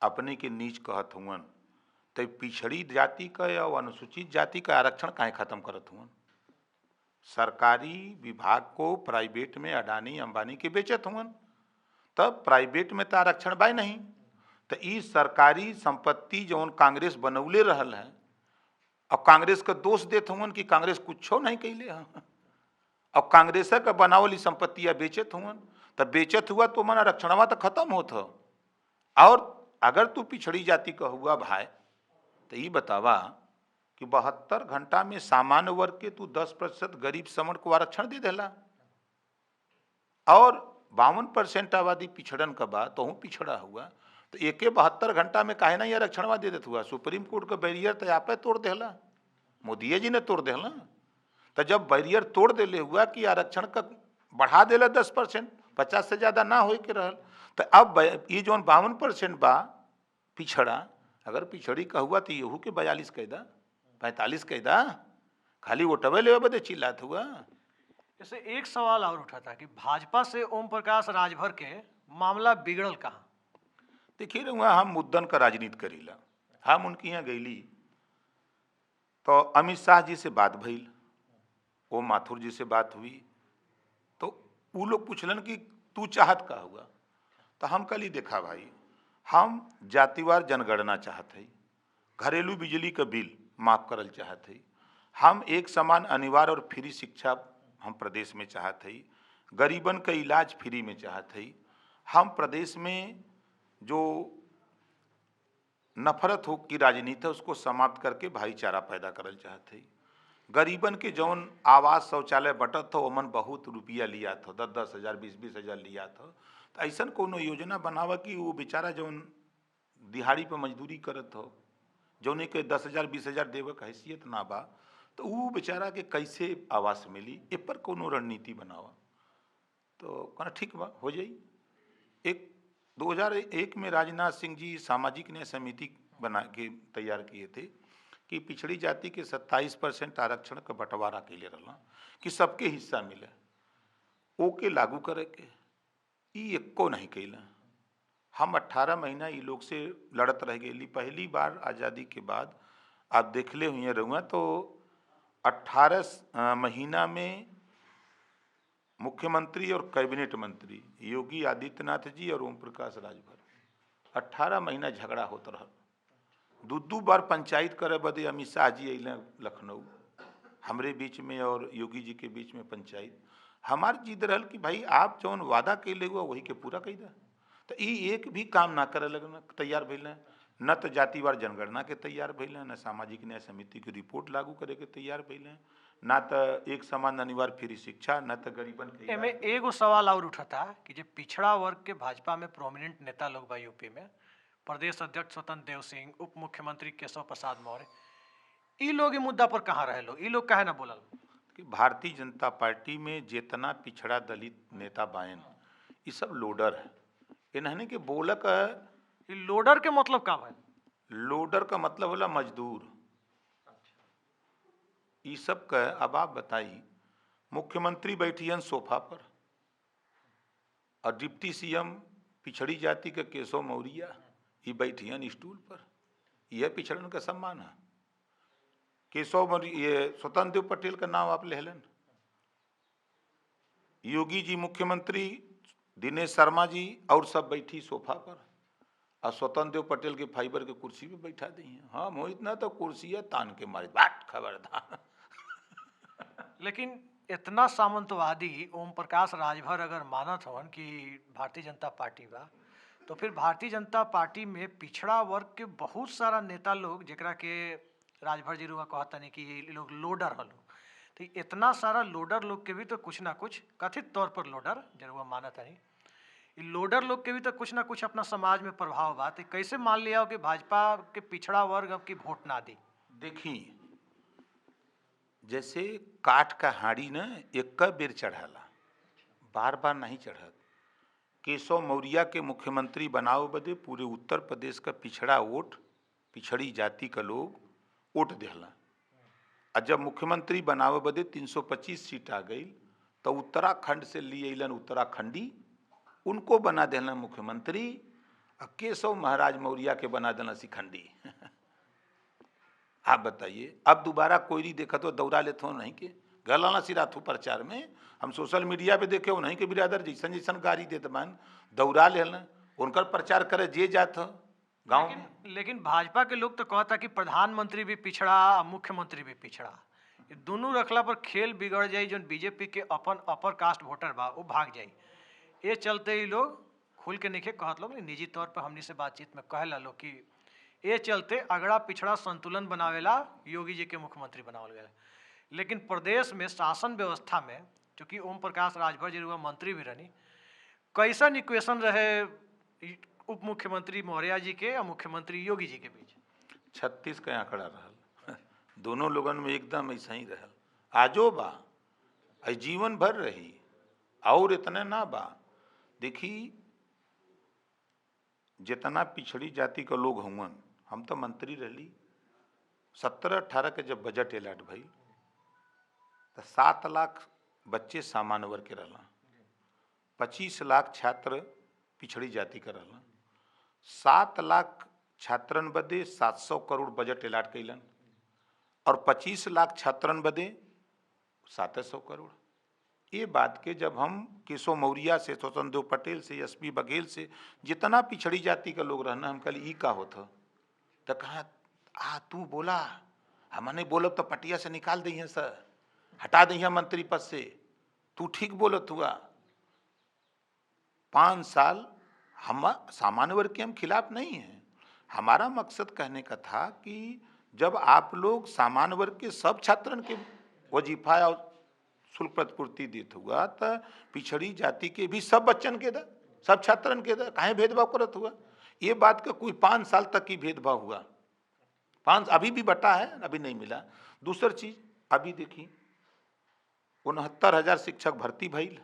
अपने के नीच कहत हुवन, तो पिछड़ी जाति का या अनुसूचित जाति का आरक्षण काहे खत्म करत हुआ? सरकारी विभाग को प्राइवेट में अडानी अंबानी के बेचत हुआ, तब प्राइवेट में तो आरक्षण बाय नहीं। तो ई सरकारी संपत्ति जौन कांग्रेस बनौले रहल है, अब कांग्रेस का दोष देते हुआ कि कांग्रेस कुछो नहीं कैले है। अब कांग्रेस का बनावली संपत्तियां बेचत हुआ, तब बेचत हुआ तो मन आरक्षणवा तो खत्म होत हो। और अगर तू पिछड़ी जाति का हुआ भाई, तो ये बतावा कि 72 घंटा में सामान्य वर्ग के तू 10% गरीब समण को आरक्षण दे देला, और 52% आबादी पिछड़न का बा, तो हूँ पिछड़ा हुआ, तो एके 72 घंटा में काहे नहीं आरक्षणवा दे देत हुआ? सुप्रीम कोर्ट का बैरियर तो आप तोड़ देला, मोदी जी ने तोड़ देला। तो जब बैरियर तोड़ देले हुआ कि आरक्षण का बढ़ा देला 10%, 50 से ज्यादा ना हो के रहल, तो अब ये जो 52% बा पिछड़ा, अगर पिछड़ी का हुआ तो यहू के 42 कैदा, 45 कैदा, खाली वोटवे ले बदे चिल्लात हुआ। इससे एक सवाल और उठा था कि भाजपा से ओम प्रकाश राजभर के मामला बिगड़ल कहाँ? देखिए रहुआ, हम मुद्दन का राजनीति करीला, हम उनकी यहाँ गईली तो अमित शाह जी से बात भइल, ओम माथुर जी से बात हुई, तो वो लोग पूछलन कि तू चाहत का हुआ? तो हम कल ही देखा भाई, हम जातिवार जनगणना चाहत है, घरेलू बिजली का बिल माफ करल चाहत है, हम एक समान अनिवार्य और फ्री शिक्षा हम प्रदेश में चाहत है, गरीबन का इलाज फ्री में चाहत है, हम प्रदेश में जो नफरत हो की राजनीति है उसको समाप्त करके भाईचारा पैदा करल चाहत है, गरीबन के जौन आवास शौचालय बटत हो ओमन बहुत रुपया लिया था, 10-10 हज़ार 20-20 हज़ार लिया था, तो ऐसा कोनो योजना बनावा कि वो बेचारा जौन दिहाड़ी पर मजदूरी करत हो, जौने के 10 हज़ार 20 हज़ार देवे का हैसियत ना बा, तो वो बेचारा के कैसे आवास मिली, ए पर कोनो रणनीति बनावा। तो कहना ठीक बा, हो जाई। 2001 में राजनाथ सिंह जी सामाजिक न्याय समिति बना के तैयार किए थे कि पिछड़ी जाति के 27% आरक्षण का बंटवारा के लिए रहना कि सबके हिस्सा मिले, ओके लागू करे के ई एको नहीं कैला। हम 18 महीना ये लोग से लड़त रह गई। पहली बार आज़ादी के बाद आप देखले हुए रहुआ तो 18 महीना में मुख्यमंत्री और कैबिनेट मंत्री योगी आदित्यनाथ जी और ओम प्रकाश राजभर 18 महीना झगड़ा होता रहा। दू बार पंचायत करे बदे अमित शाह जी अल लखनऊ, हमरे बीच में और योगी जी के बीच में पंचायत। हमार जिद रहल कि भाई आप जौन वादा कैले हुआ वही के पूरा कई दा। तो ये एक भी काम ना करे लगना तैयार भैल, न तो जातिवार जनगणना के तैयार भैल, न सामाजिक न्याय समिति की रिपोर्ट लागू करे के तैयार भैल, ना तो एक समान अनिवार्य फ्री शिक्षा, न तो गरीबन के। एमे एगो सवाल और उठता कि जो पिछड़ा वर्ग के भाजपा में प्रोमिनेंट नेता लोग बा यूपी में, प्रदेश अध्यक्ष स्वतंत्र देव सिंह, उप मुख्यमंत्री केशव प्रसाद मौर्य, ई लोग ई मुद्दा पर कहाँ रहे लोग, ई लोग काहे ना बोलल? कि भारतीय जनता पार्टी में जितना पिछड़ा दलित नेता बायन ये सब लोडर है, इन्हने के बोलक। ई लोडर के मतलब का है? लोडर का मतलब होला मजदूर। ये सब का अब आप बताई, मुख्यमंत्री बैठियन सोफा पर और डिप्टी सीएम पिछड़ी जाति के केशव मौर्य ये बैठियन स्टूल पर, यह पिछड़न का सम्मान है। केशव मौर्य, ये स्वतंत्र देव पटेल का नाम आप ले लें, योगी जी मुख्यमंत्री, दिनेश शर्मा जी और सब बैठी सोफा पर, और स्वतंत्र देव पटेल के फाइबर के कुर्सी पे बैठा दी हैं। हाँ वो इतना तो कुर्सी है तान के मारे बाट खबरदार। लेकिन इतना सामंतवादी ओम प्रकाश राजभर अगर मानत हवन कि भारतीय जनता पार्टी बा, तो फिर भारतीय जनता पार्टी में पिछड़ा वर्ग के बहुत सारा नेता लोग जेकरा के राजभर जी रुआ कहतनी कि ये लोग लोडर हलो, तो इतना सारा लोडर लोग के भी तो कुछ ना कुछ, कथित तौर पर लोडर जरूर मानत है, लोडर लोग के भी तो कुछ ना कुछ अपना समाज में प्रभाव बा, तो कैसे मान लिया हो कि भाजपा के पिछड़ा वर्ग अब की वोट ना दी? देखिए, जैसे काठ का हाड़ी न एक बेर चढ़ाला, बार बार नहीं चढ़त। केशव मौर्य के मुख्यमंत्री बनाओ बदे पूरे उत्तर प्रदेश का पिछड़ा वोट, पिछड़ी जाति का लोग वोट दिला, और जब मुख्यमंत्री बनावे बदे 325 सीट आ गई तो उत्तराखंड से लिए अलन उत्तराखंडी, उनको बना देना मुख्यमंत्री, और केशव महाराज मौर्य के बना देना शिखंडी। आप बताइए, अब दोबारा कोई नहीं देखा तो दौड़ा लेते हो नहीं के गलाना सिराथू प्रचार में हम सोशल मीडिया पे देखे हो नहीं के बिरादर जैसन जैसन गाड़ी देते मान दौड़ा ले उनकर प्रचार करे जे जात गाँव में। लेकिन भाजपा के लोग तो कहता कि प्रधानमंत्री भी पिछड़ा आ मुख्यमंत्री भी पिछड़ा, ये दोनों रखला पर खेल बिगड़ जाई। जो बीजेपी के अपन अपर कास्ट वोटर बा वो भाग जाई। ये चलते ही लोग खुल के नहीं कहत लोग, निजी तौर पर हमनी से बातचीत में कहला लोग कि ये चलते अगड़ा पिछड़ा संतुलन बनावेला योगी जी के मुख्यमंत्री बनावल गया। लेकिन प्रदेश में शासन व्यवस्था में चूंकि ओम प्रकाश राजभर जी रुआ मंत्री भी रहनी, कैसन इक्वेशन रहे उप मुख्यमंत्री मौर्य जी के और मुख्यमंत्री योगी जी के बीच? 36 का आंकड़ा रहल दोनों लोगन में एकदम ऐसा ही रहल। आजो बा जीवन भर रही और इतने ना बा। देखी जितना पिछड़ी जाति का लोग हुवन, हम तो मंत्री रही 17-18 के जब बजट एलाट भई तो 7 लाख बच्चे सामान्य वर्ग के रहला, 25 लाख छात्र पिछड़ी जाति का रहला, 7 लाख छात्रन बदे 700 करोड़ बजट एलाट कैलन और 25 लाख छात्रन बदे 700 करोड़। ये बात के जब हम केशव मौर्य से, स्वतंत्र देव पटेल से, एसपी बघेल से जितना पिछड़ी जाति का लोग रहना, हम कल ई का होता तो कहा तू बोला हमने बोलब तो पटिया से निकाल दी है सर, हटा दी है मंत्री पद से, तू ठीक बोलत हुआ। 5 साल हम सामान्य वर्ग के हम खिलाफ नहीं हैं, हमारा मकसद कहने का था कि जब आप लोग सामान्य वर्ग के सब छात्रन के वजीफा और शुल्क प्रतिपूर्ति देत हुआ तो पिछड़ी जाति के भी सब बच्चन के दा, सब छात्रन के दा, काहे भेदभाव करत हुआ? ये बात का कोई 5 साल तक ही भेदभाव हुआ, 5 अभी भी बटा है, अभी नहीं मिला। दूसरी चीज अभी देखी 69,000 शिक्षक भर्ती भइल,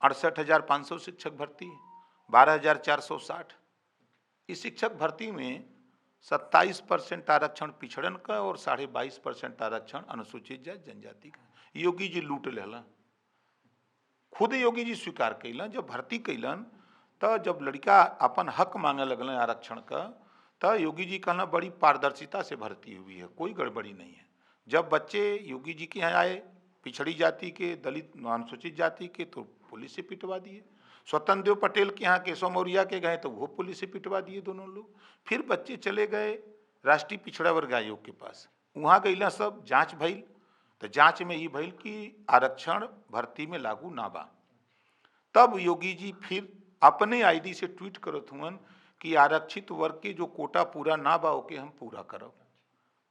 68,500 शिक्षक भर्ती, 12,460। इस शिक्षक भर्ती में 27% आरक्षण पिछड़न का और 22.5% आरक्षण अनुसूचित जाति जनजाति का। योगी जी लूट लेला, खुद योगी जी स्वीकार कैलन। जब भर्ती कैलन तो जब लड़का अपन हक मांगे लगल आरक्षण का तो योगी जी कहना बड़ी पारदर्शिता से भर्ती हुई है, कोई गड़बड़ी नहीं है। जब बच्चे योगी जी के यहाँ आए पिछड़ी जाति के, दलित अनुसूचित जाति के, तो पुलिस से पिटवा दिए। स्वतंत्र देव पटेल के यहाँ केशव मौर्य के गए तो वो पुलिस से पिटवा दिए दोनों लोग। फिर बच्चे चले गए राष्ट्रीय पिछड़ा वर्ग आयोग के पास, वहाँ गईला सब जांच भइल तो जांच में ये भइल कि आरक्षण भर्ती में लागू ना बा। तब योगी जी फिर अपने आईडी से ट्वीट करत हुअन कि आरक्षित वर्ग के जो कोटा पूरा ना बा ओके हम पूरा करब।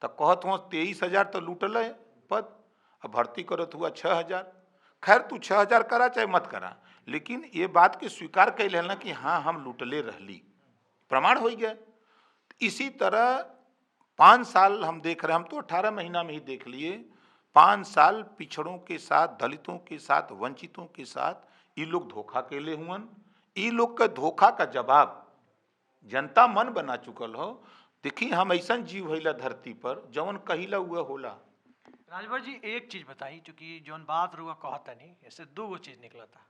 तो कहत हुआ 23,000 तो लूटल है पद, अब भर्ती करत हुआ 6,000। खैर तू 6,000 करा चाहे मत करा, लेकिन ये बात के स्वीकार कर लेना कि हाँ हम लूटले रहली, प्रमाण हो गया। इसी तरह 5 साल हम देख रहे, हम तो 18 महीना में ही देख लिए, 5 साल पिछड़ों के साथ, दलितों के साथ, वंचितों के साथ ये लोग धोखा केले हुअन। ये लोग का धोखा का जवाब जनता मन बना चुकल हो। देखिए हम ऐसा जीव हैला धरती पर जवन कहिला हुआ होला। राजभर जी एक चीज बताई, चूंकि जौन बात रुआ कहता नहीं, ऐसे 2 चीज निकला था।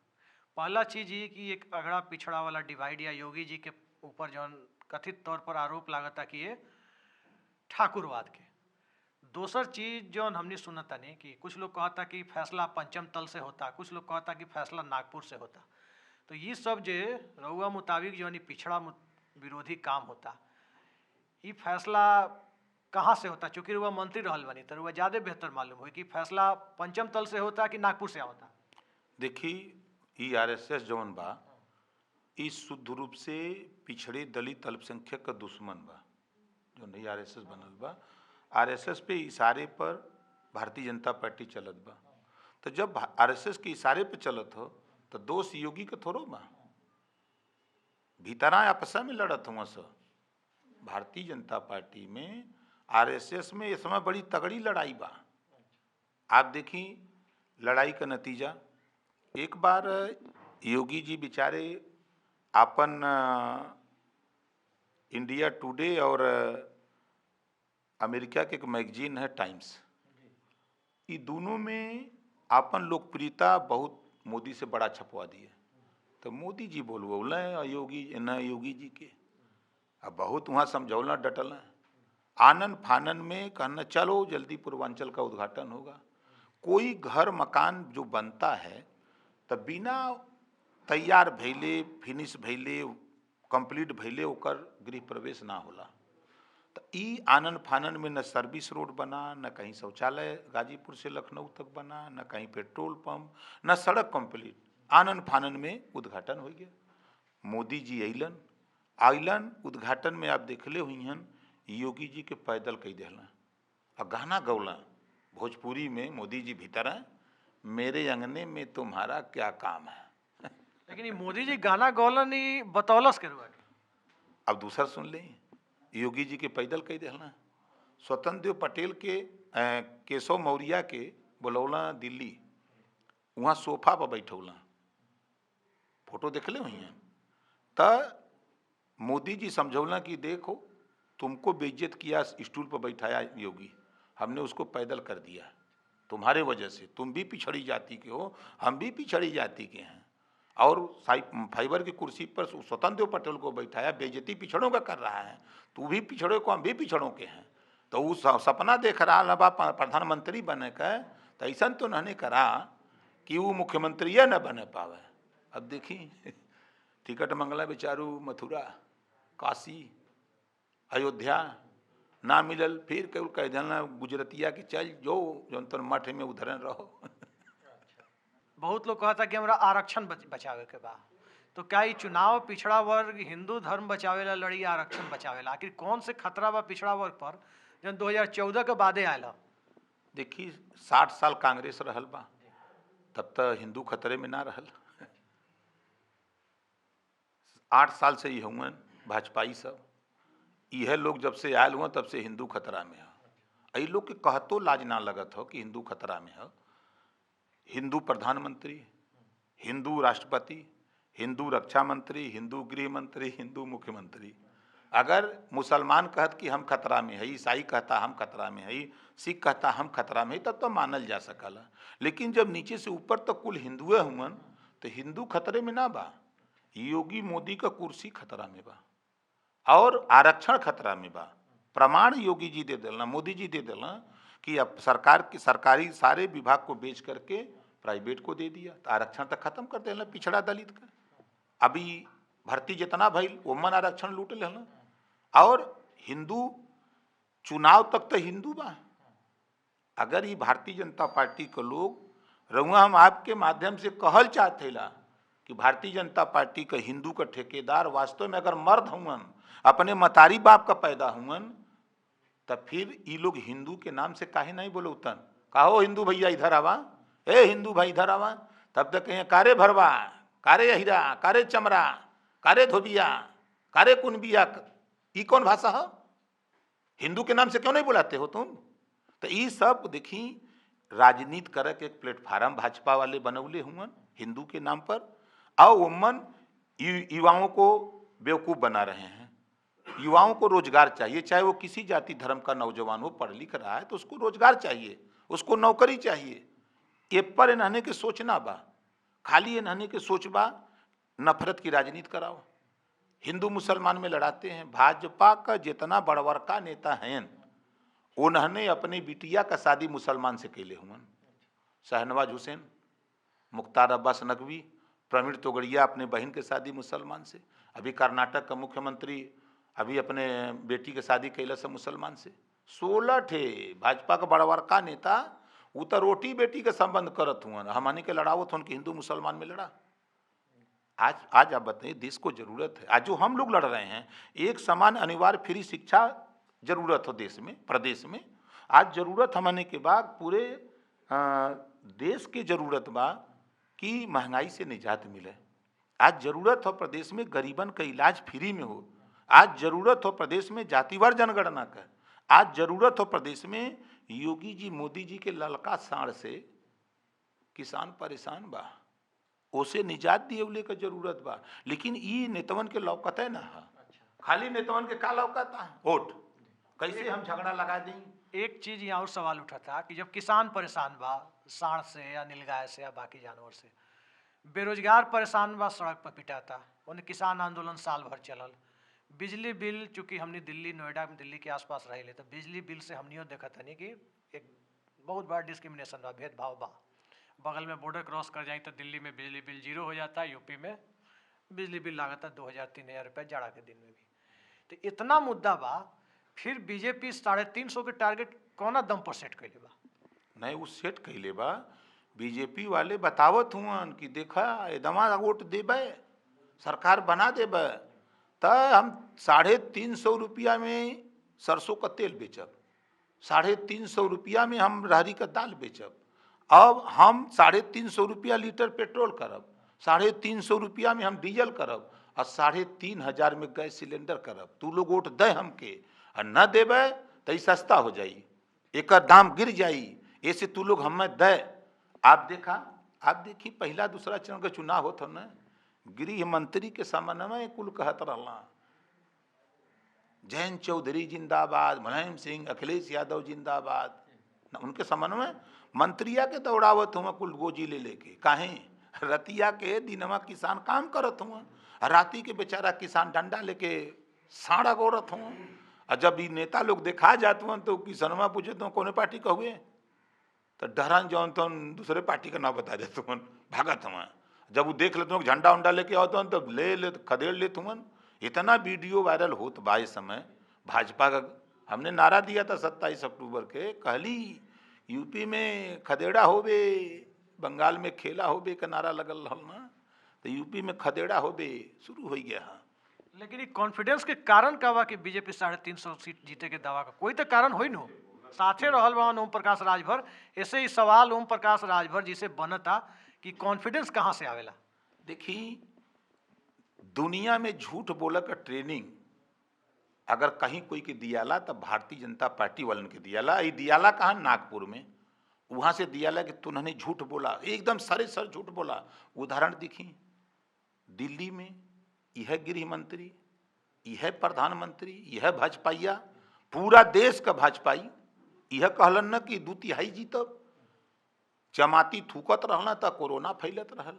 पहला चीज ये कि एक अगड़ा पिछड़ा वाला डिवाइड या योगी जी के ऊपर जौन कथित तौर पर आरोप लागता कि ये ठाकुरवाद के। दोसर चीज जौन हमने सुनता नहीं कि कुछ लोग कहता कि फैसला पंचम तल से होता, कुछ लोग कहता कि फैसला नागपुर से होता। तो ये सब जे रउआ मुताबिक जौन पिछड़ा विरोधी काम होता, ये फैसला कहाँ से होता? चूंकि रुआ मंत्री रहल बनी तो रुआ ज़्यादा बेहतर मालूम हो कि फैसला पंचम तल से होता कि नागपुर से होता। देखिए आरएसएस जौन बा ई शुद्ध रूप से पिछड़े दलित अल्पसंख्यक का दुश्मन बा। जो नहीं आरएसएस बनल बा, आरएसएस पे इशारे पर भारतीय जनता पार्टी चलत बा। तो जब आरएसएस के इशारे पे चलत हो तो दोष योगी का थोड़ो बा, भीतरा आपस में लड़त हुआ सब। भारतीय जनता पार्टी में आरएसएस में इस समय बड़ी तगड़ी लड़ाई बा। आप देखी लड़ाई का नतीजा, एक बार योगी जी बेचारे अपन इंडिया टुडे और अमेरिका के एक मैगजीन है टाइम्स, ये दोनों में अपन लोकप्रियता बहुत मोदी से बड़ा छपवा दिए। तो मोदी जी बोल योगी न योगी जी के अब बहुत वहाँ समझौला डटल है। आनन फानन में कहना चलो जल्दी पूर्वांचल का उद्घाटन होगा। कोई घर मकान जो बनता है तो बिना तैयार भैले, फिनिश भैले, कंप्लीट भैले ओकर गृह प्रवेश ना होला। तो ई आनन फानन में न सर्विस रोड बना, न कहीं शौचालय गाजीपुर से लखनऊ तक बना, न कहीं पेट्रोल पंप, न सड़क कंप्लीट। आनन फानन में उद्घाटन हो गया। मोदी जी अलन, आइलन उद्घाटन में आप देखले हुई हन योगी जी के पैदल कही दिला और गाना गौला भोजपुरी में। मोदी जी भीतर हैं, मेरे अंगने में तुम्हारा क्या काम है। लेकिन ये मोदी जी गाना गौलन ही बतौलस के रुआ। अब दूसरा सुन लें, योगी जी के पैदल कही दिला। स्वतंत्र देव पटेल के केशव मौर्य के बुलौला दिल्ली, वहाँ सोफा पर बैठौला, फोटो देखले हुई हैं। त मोदी जी समझौला कि देखो तुमको बेइज्जत किया, स्टूल पर बैठाया योगी, हमने उसको पैदल कर दिया तुम्हारे वजह से। तुम भी पिछड़ी जाति के हो, हम भी पिछड़ी जाति के हैं। और फाइबर की कुर्सी पर स्वतंत्र देव पटेल को बैठाया, बेइज्जती पिछड़ों का कर रहा है। तू भी पिछड़ों को, हम भी पिछड़ों के हैं। तो वो सपना देख रहा बा प्रधानमंत्री बने का, तो ऐसा तो नहीं करा कि वो मुख्यमंत्री न बने पावे। अब देखी टिकट मंगला बेचारू, मथुरा, काशी, अयोध्या ना मिलल, फिर केवल कह देना गुजरतिया कि चल जो जौन मठ में उधरन रहो। बहुत लोग कहता कि हमरा आरक्षण बचावे के बा, तो क्या ये चुनाव पिछड़ा वर्ग हिंदू धर्म बचावेला लड़ी, आरक्षण बचावेला? आखिर कौन से खतरा बा पिछड़ा वर्ग पर जब 2014 के बादे आयल? देखिए 60 साल कांग्रेस रहल बा, तब तक हिंदू खतरे में ना रहल। 8 साल से ही हुआ भाजपाई सब, यह लोग जब से आयल हुआ तब से हिंदू खतरा में है। यही लोग के कहतो लाज ना लगत हो कि हिंदू खतरा में है। हिंदू प्रधानमंत्री, हिंदू राष्ट्रपति, हिंदू रक्षा मंत्री, हिंदू गृह मंत्री, हिंदू मुख्यमंत्री। अगर मुसलमान कहत कि हम खतरा में है, ईसाई कहता हम खतरा में है, सिख कहता हम खतरा में है, तब तो मानल जा सकला। लेकिन जब नीचे से ऊपर तक कुल हिंदुए हुआ तो हिंदू खतरे में ना बा। योगी मोदी का कुर्सी खतरा में बा और आरक्षण खतरा में बा। प्रमाण योगी जी दे दिला, मोदी जी दे दिला कि अब सरकार की सरकारी सारे विभाग को बेच करके प्राइवेट को दे दिया, तो आरक्षण तक खत्म कर देना पिछड़ा दलित का। अभी भर्ती जितना भइल ओमन आरक्षण लूट लेना। और हिंदू चुनाव तक तो हिंदू बा। अगर ये भारतीय जनता पार्टी के लोग रहुआ, हम आपके माध्यम से कहल चाहते ला कि भारतीय जनता पार्टी का हिंदू का ठेकेदार वास्तव में अगर मर्द हुआ, अपने मतारी बाप का पैदा हुआ, तब फिर ये लोग हिंदू के नाम से काहे नहीं बोले उतन, कहो हिंदू भैया इधर आवा, ए हिंदू भाई इधर आवा। तब तक कहें कारे भरवा, कारे अहिरा, कारे चमरा, कारे धोबिया, कारे कुनबिया। ये कौन भाषा है? हिंदू के नाम से क्यों नहीं बुलाते हो तुम? तो ये सब देखी राजनीति करे के एक प्लेटफार्म भाजपा वाले बनौले हुआ हिंदू के नाम पर, और उमन युवाओं को बेवकूफ़ बना रहे हैं। युवाओं को रोजगार चाहिए, चाहे वो किसी जाति धर्म का नौजवान हो, पढ़ लिख रहा है तो उसको रोजगार चाहिए, उसको नौकरी चाहिए। ये पर इन्हने के सोचना बा, खाली इन्हने के सोच बा नफरत की राजनीति कराओ। हिंदू मुसलमान में लड़ाते हैं। भाजपा का जितना बड़वरका नेता हैं उन्होंने अपनी बिटिया का शादी मुसलमान से केले हुआ। शहनवाज हुसैन, मुख्तार अब्बास नकवी, प्रवीण तोगड़िया अपने बहन के शादी मुसलमान से। अभी कर्नाटक का मुख्यमंत्री अभी अपने बेटी के शादी कैले से मुसलमान से। 16 ठे भाजपा का बड़वरका नेता वो तो रोटी बेटी के संबंध करत हुआ, हमने के लड़ावत हो कि हिंदू मुसलमान में लड़ा। आज आप बताइए, देश को जरूरत है, आज जो हम लोग लड़ रहे हैं, एक समान अनिवार्य फ्री शिक्षा जरूरत हो देश में, प्रदेश में। आज जरूरत हमने के बाद पूरे देश की जरूरत बा कि महंगाई से निजात मिले। आज जरूरत हो प्रदेश में गरीबन का इलाज फ्री में हो। आज जरूरत हो प्रदेश में जातिवार जनगणना का। आज जरूरत हो प्रदेश में योगी जी मोदी जी के ललका साड़ से किसान परेशान बा, उसे निजात दिए का जरूरत बा। लेकिन ये नेतवन के लौकत है ना, खाली नेतवन के का लौकता है वोट, कैसे हम झगड़ा लगा दें। एक चीज यहाँ और सवाल उठा था कि जब किसान परेशान बा सांड से या नीलगाय से या बाकी जानवर से, बेरोजगार परेशान बा सड़क पर पिटाता, उन्हें किसान आंदोलन साल भर चलल, बिजली बिल, चूंकि हमने दिल्ली नोएडा में दिल्ली के आसपास रहे तो बिजली बिल से हमनियो देखा था नहीं कि एक बहुत बड़ा डिस्क्रिमिनेशन बा, भेदभाव बा। बगल में बॉर्डर क्रॉस कर जाए तो दिल्ली में बिजली बिल 0 हो जाता है, यूपी में बिजली बिल लागता 2000-3000 रुपये जाड़ा के दिन में भी। तो इतना मुद्दा बा, फिर बीजेपी 350 के टारगेट कौना दम पर सेट कैले बा? नहीं वो सेट कैले बा, बीजेपी वाले बतावत हुआ कि देखा एकदमा वोट देबे, सरकार बना देबे तो हम 350 रुपया में सरसों का तेल बेचब, 350 रुपया में हम रहरी का दाल बेचब, अब हम 350 रुपया लीटर पेट्रोल करब, 350 रुपया में हम डीजल करब और 3500 में गैस सिलेंडर करब। तू लोग वोट दे हमके और न देबे तो ई सस्ता हो जाई, एक दाम गिर जाई, ऐसे तू लोग हमें दे। आप देखा, आप देखी पहला दूसरा चरण का चुनाव होता न, गृह मंत्री के सामने में कुल कहत रहा जयंत चौधरी जिंदाबाद, मुलायम सिंह, अखिलेश यादव जिंदाबाद, उनके सामने में मंत्रिया के दौड़ावत हुआ कुल गोजी ले लेके, काहे रतिया के दिनवा किसान काम करत हुआ, राती के बेचारा किसान डंडा लेके साड़ा गोरत हुआ। और जब ये नेता लोग देखा जाते हुआ तो किसनवा पूछे तो कौन पार्टी का हुए तो डहरान जौन तो दूसरे पार्टी का नाम बता देते हुआ, भागत हुआ। जब वो देख लेते झंडा उंडा लेके आओ तो ले खदेड़ लेते हुआ। इतना वीडियो वायरल होत बा इस समय। भाजपा का हमने नारा दिया था 27 अक्टूबर के, कहली यूपी में खदेड़ा होबे, बंगाल में खेला होबे का नारा लगल रहल ना, तो यूपी में खदेड़ा होबे शुरू हो गया। लेकिन ये कॉन्फिडेंस के कारण का बा कि बीजेपी 350 सीट जीते के दावा का कोई तो कारण होई नो, साथे रहल बा ओम प्रकाश राजभर। ऐसे ही सवाल ओम प्रकाश राजभर जी से बनता कि कॉन्फिडेंस कहाँ से आवेला? देखी दुनिया में झूठ बोला का ट्रेनिंग अगर कहीं कोई के दियाला तो भारतीय जनता पार्टी वालन के दियाला। ये दियाला कहाँ? नागपुर में, वहां से दियाला कि तुन्होंने झूठ बोला, एकदम सरे सर झूठ बोला। उदाहरण दिखी दिल्ली में यह गृह मंत्री, यह प्रधानमंत्री, यह भाजपाइया, पूरा देश का भाजपाई यह कहलन न कि 2/3 जीतब। जमाती थूकत रहना तो कोरोना फैलत रहल,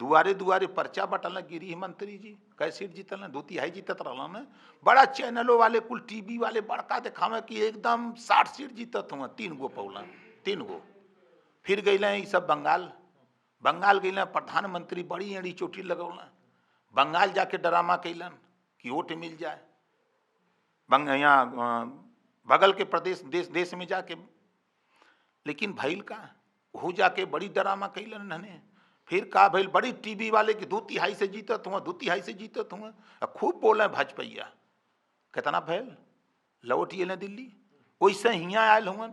दुआरे दुआरे पर्चा बटल गृह मंत्री जी, कै सीट जीतल 2/3 जीतत रहल न। बड़ा चैनलों वाले कुल टीवी वाले बड़का दिखावे कि एकदम 60 सीट जीतत हुआ, 3 गो पौला, 3 गो। फिर गई ये सब बंगाल गई, प्रधानमंत्री बड़ी एड़ी चोटी लगौला, बंगाल जाके ड्रामा कैलन कि वोट मिल जाए। यहाँ बगल के प्रदेश देश में जाके, लेकिन भैल का हो जाके बड़ी ड्रामा कैलन इन्होंने। फिर का भैल बड़ी टीवी वाले कि 2/3 से जीतत हुआ, 2/3 से जीतत हुआ, खूब बोले भाजपैया। कितना भैल लौट ये दिल्ली, वैसे हियाँ आयल हुआ।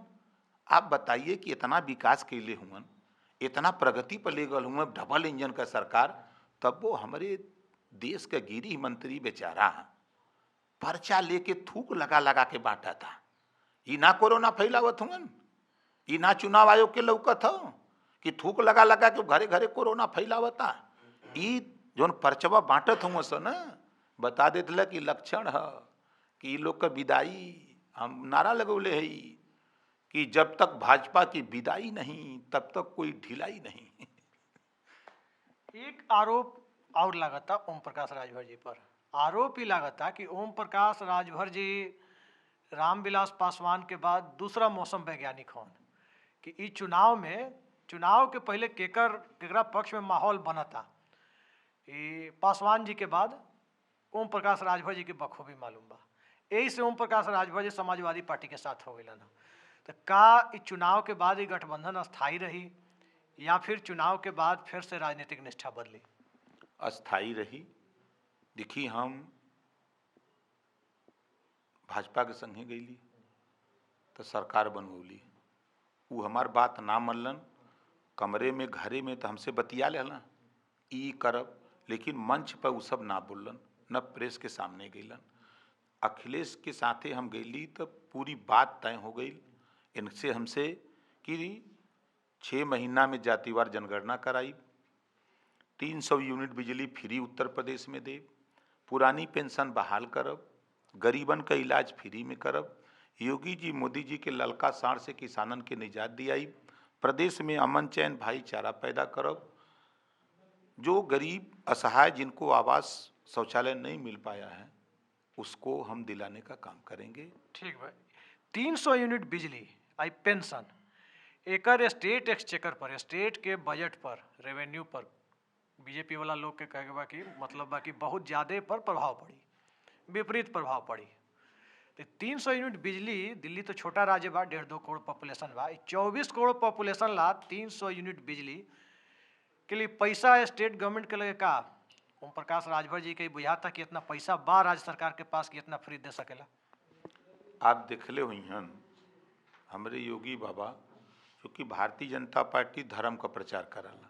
आप बताइए कि इतना विकास कैले हुआ, इतना प्रगति पर ले गल हुआ, डबल इंजन का सरकार, तब वो हमारे देश का गृह मंत्री बेचारा पर्चा लेके थूक लगा लगा के बांटा था। ये ना कोरोना फैलावत हुआ, ये ना चुनाव आयोग के लौकत हो कि थूक लगा लगा के घरे घरे कोरोना फैलावता। ये जो पर्चवा बांटत हुआ सो न, बता देते कि लक्षण है कि ये लोग का विदाई। हम नारा लगौले है कि जब तक भाजपा की विदाई नहीं तब तक कोई ढिलाई नहीं। एक आरोप और लगाता ओम प्रकाश राजभर जी पर, आरोप ही लगाता कि ओम प्रकाश राजभर जी रामविलास पासवान के बाद दूसरा मौसम वैज्ञानिक हों, कि इस चुनाव के पहले केकरा पक्ष में माहौल बना था। ये पासवान जी के बाद ओम प्रकाश राजभर जी के बखूबी मालूम बा, यही से ओम प्रकाश राजभर जी समाजवादी पार्टी के साथ हो गए ना। तो का इस चुनाव के बाद ये गठबंधन अस्थायी रही या फिर चुनाव के बाद फिर से राजनीतिक निष्ठा बदली? अस्थायी रही। देखी हम भाजपा के संगे गईली तो सरकार बनवली, वो हमार बात ना मनलन, कमरे में घरे में तो हमसे बतिया लेना ई करब, लेकिन मंच पर वो सब ना बोलन, न प्रेस के सामने गईलन। अखिलेश के साथे हम गईली तो पूरी बात तय हो गई इनसे हमसे कि 6 महीना में जातिवार जनगणना कराई, 300 यूनिट बिजली फ्री उत्तर प्रदेश में दे, पुरानी पेंशन बहाल करब, गरीबन का इलाज फ्री में करब, योगी जी मोदी जी के ललका साड़ से किसानन के निजात दियाई, प्रदेश में अमन चैन भाईचारा पैदा करब, जो गरीब असहाय जिनको आवास शौचालय नहीं मिल पाया है उसको हम दिलाने का काम करेंगे। ठीक भाई। 300 यूनिट बिजली I pension acre state exchequer पर, स्टेट के बजट पर, रेवेन्यू पर बीजेपी वाला लोग के कहे बा कि मतलब बा कि बहुत ज़्यादा पर प्रभाव पड़ी, विपरीत प्रभाव पड़ी। तो 300 यूनिट बिजली, दिल्ली तो छोटा राज्य बा, 1.5-2 करोड़ पॉपुलेशन बा, 24 करोड़ पॉपुलेशन ला 300 यूनिट बिजली के लिए पैसा स्टेट गवर्नमेंट के लगे का? ओम प्रकाश राजभर जी के बुझाता कि इतना पैसा बा राज्य सरकार के पास कि इतना फ्री दे सकेला। आप देखले हुई हन हमारे योगी बाबा, क्योंकि भारतीय जनता पार्टी धर्म का प्रचार करला,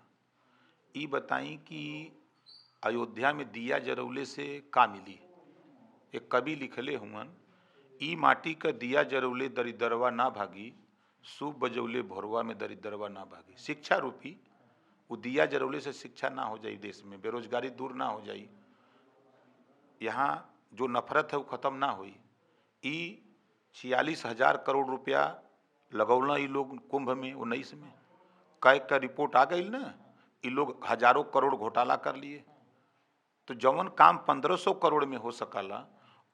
ई बताई कि अयोध्या में दिया जरौले से का मिली। एक कवि लिखले हुअन, ई माटी का दिया जरौले दरिद्रवा ना भागी, सूप बजौले भोरवा में दरिद्रवा ना भागी। शिक्षा रूपी वो दिया जरौले से शिक्षा ना हो जाई, देश में बेरोजगारी दूर ना हो जाई, यहाँ जो नफरत है वो खत्म ना हुई। ई 46,000 करोड़ रुपया लगौला ई लोग कुंभ में 19 में, कै का रिपोर्ट आ गई ना, ये लोग हजारों करोड़ घोटाला कर लिए। तो जवन काम 1500 करोड़ में हो सकला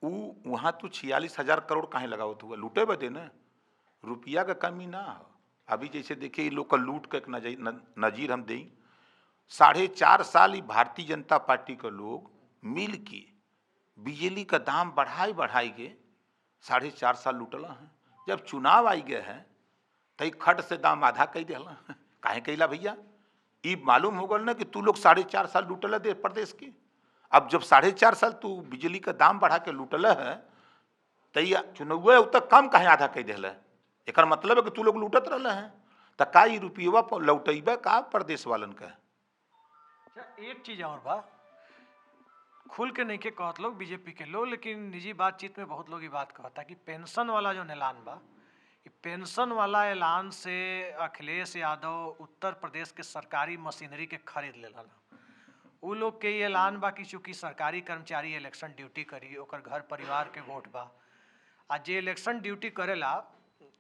ऊ वहाँ तो 46,000 करोड़ काहे लगावत हुआ? लूटे बदे ना, रुपया का कमी ना हो। अभी जैसे देखिए लोग का लूट का एक नजीर हम दें, 4.5 साल भारतीय जनता पार्टी के लोग मिल के बिजली का दाम बढ़ाई के 4.5 साल लूटला है। जब चुनाव आई गए हैं तो खट से दाम आधा कही दिला, काहे कैला भैया? ये मालूम हो गल ना कि तू लोग 4.5 साल लूटल देश प्रदेश के। अब जब 4.5 साल तू बिजली का दाम बढ़ा के लूटल है तो चुनाव तक कम काहे आधा कही दिला? एक मतलब है कि तू लोग लूटत रहे हैं, तो का ये रुपया लौटेबा का प्रदेश वालन का? एक चीज और बा, खुल के नहीं के कहत लोग बीजेपी के लोग, लेकिन निजी बातचीत में बहुत लोग ये बात कहता कि पेंशन वाला जो ऐलान बा, पेंशन वाला ऐलान से अखिलेश यादव उत्तर प्रदेश के सरकारी मशीनरी के खरीद लेला। उ लोग के ये ऐलान बा कि चूंकि सरकारी कर्मचारी इलेक्शन ड्यूटी करी, ओकर घर परिवार के वोट बा, आ जे इलेक्शन ड्यूटी करेला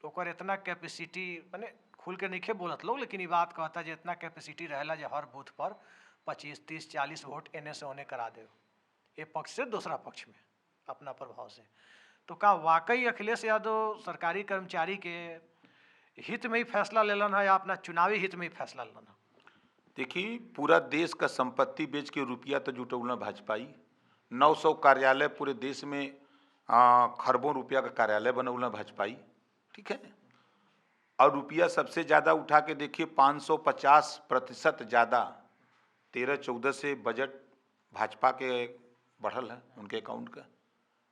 ओकर इतना कैपेसिटी, माने खुल के नहीं बोलत लोग, लेकिन ये बात कहता जे इतना कैपेसिटी रहेला जो हर बूथ पर 25, 30, 40 वोट एने से ओने करा दे, एक पक्ष से दूसरा पक्ष में अपना प्रभाव से। तो का वाकई अखिलेश यादव सरकारी कर्मचारी के हित में ही फैसला लेलन है या अपना चुनावी हित में ही फैसला लेलन है? देखिए, पूरा देश का संपत्ति बेच के रुपया तो जुटौला भाजपाई, 900 कार्यालय पूरे देश में, खरबों रुपया का कार्यालय बनौला भाजपाई, ठीक है। और रुपया सबसे ज़्यादा उठा के देखिए 550% ज़्यादा 13-14 से बजट भाजपा के बढ़ल है उनके अकाउंट का।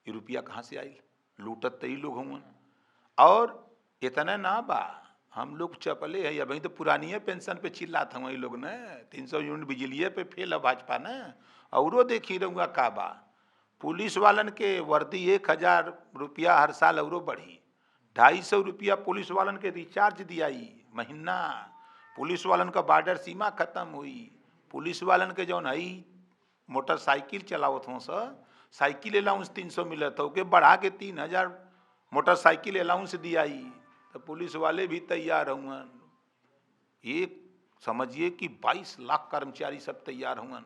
ये रुपया कहाँ से आई? लूटत तो ही लोग हुआ। और इतना ना बा, हम लोग चपले है, अभी तो पुरानी पेंशन पे चिल्लात हुआ लोग न, 300 यूनिट बिजलिए पे फेल है भाजपा न। औरों देखी रहूँगा का बा, पुलिस वालन के वर्दी 1000 रुपया हर साल औरों बढ़ी, 250 रुपया पुलिस वालन के रिचार्ज दियाई महीना, पुलिस वालन का बॉर्डर सीमा खत्म हुई, पुलिस वालन के जौन है मोटरसाइकिल चलावत हों सर, साइकिल अलाउंस 300 मिलत हो के बढ़ा के 3000 मोटरसाइकिल अलाउंस दियाई, तो पुलिस वाले भी तैयार हुआ। ये समझिए कि 22 लाख कर्मचारी सब तैयार हुआ,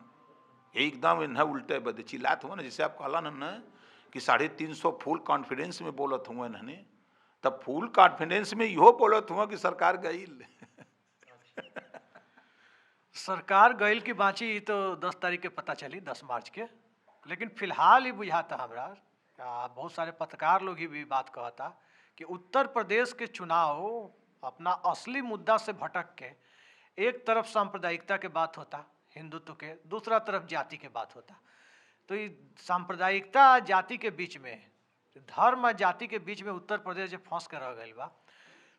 एकदम इन्हें उल्टे बदे चिल्लात हुआ ना, जैसे आप कहला न कि 350 फुल कॉन्फिडेंस में बोलत हुआ इन्होंने, तब फुल कॉन्फिडेंस में इहो बोलत हुआ कि सरकार गई। सरकार गईल की बाँची तो 10 तारीख के पता चली, 10 मार्च के, लेकिन फिलहाल ही बुझाता हमरा, बहुत सारे पत्रकार लोग ही भी बात कहता कि उत्तर प्रदेश के चुनाव अपना असली मुद्दा से भटक के एक तरफ सांप्रदायिकता के बात होता, हिंदुत्व के, दूसरा तरफ जाति के बात होता। तो ये सांप्रदायिकता जाति के बीच में, धर्म और जाति के बीच में उत्तर प्रदेश जब फंस कर रह गई बा,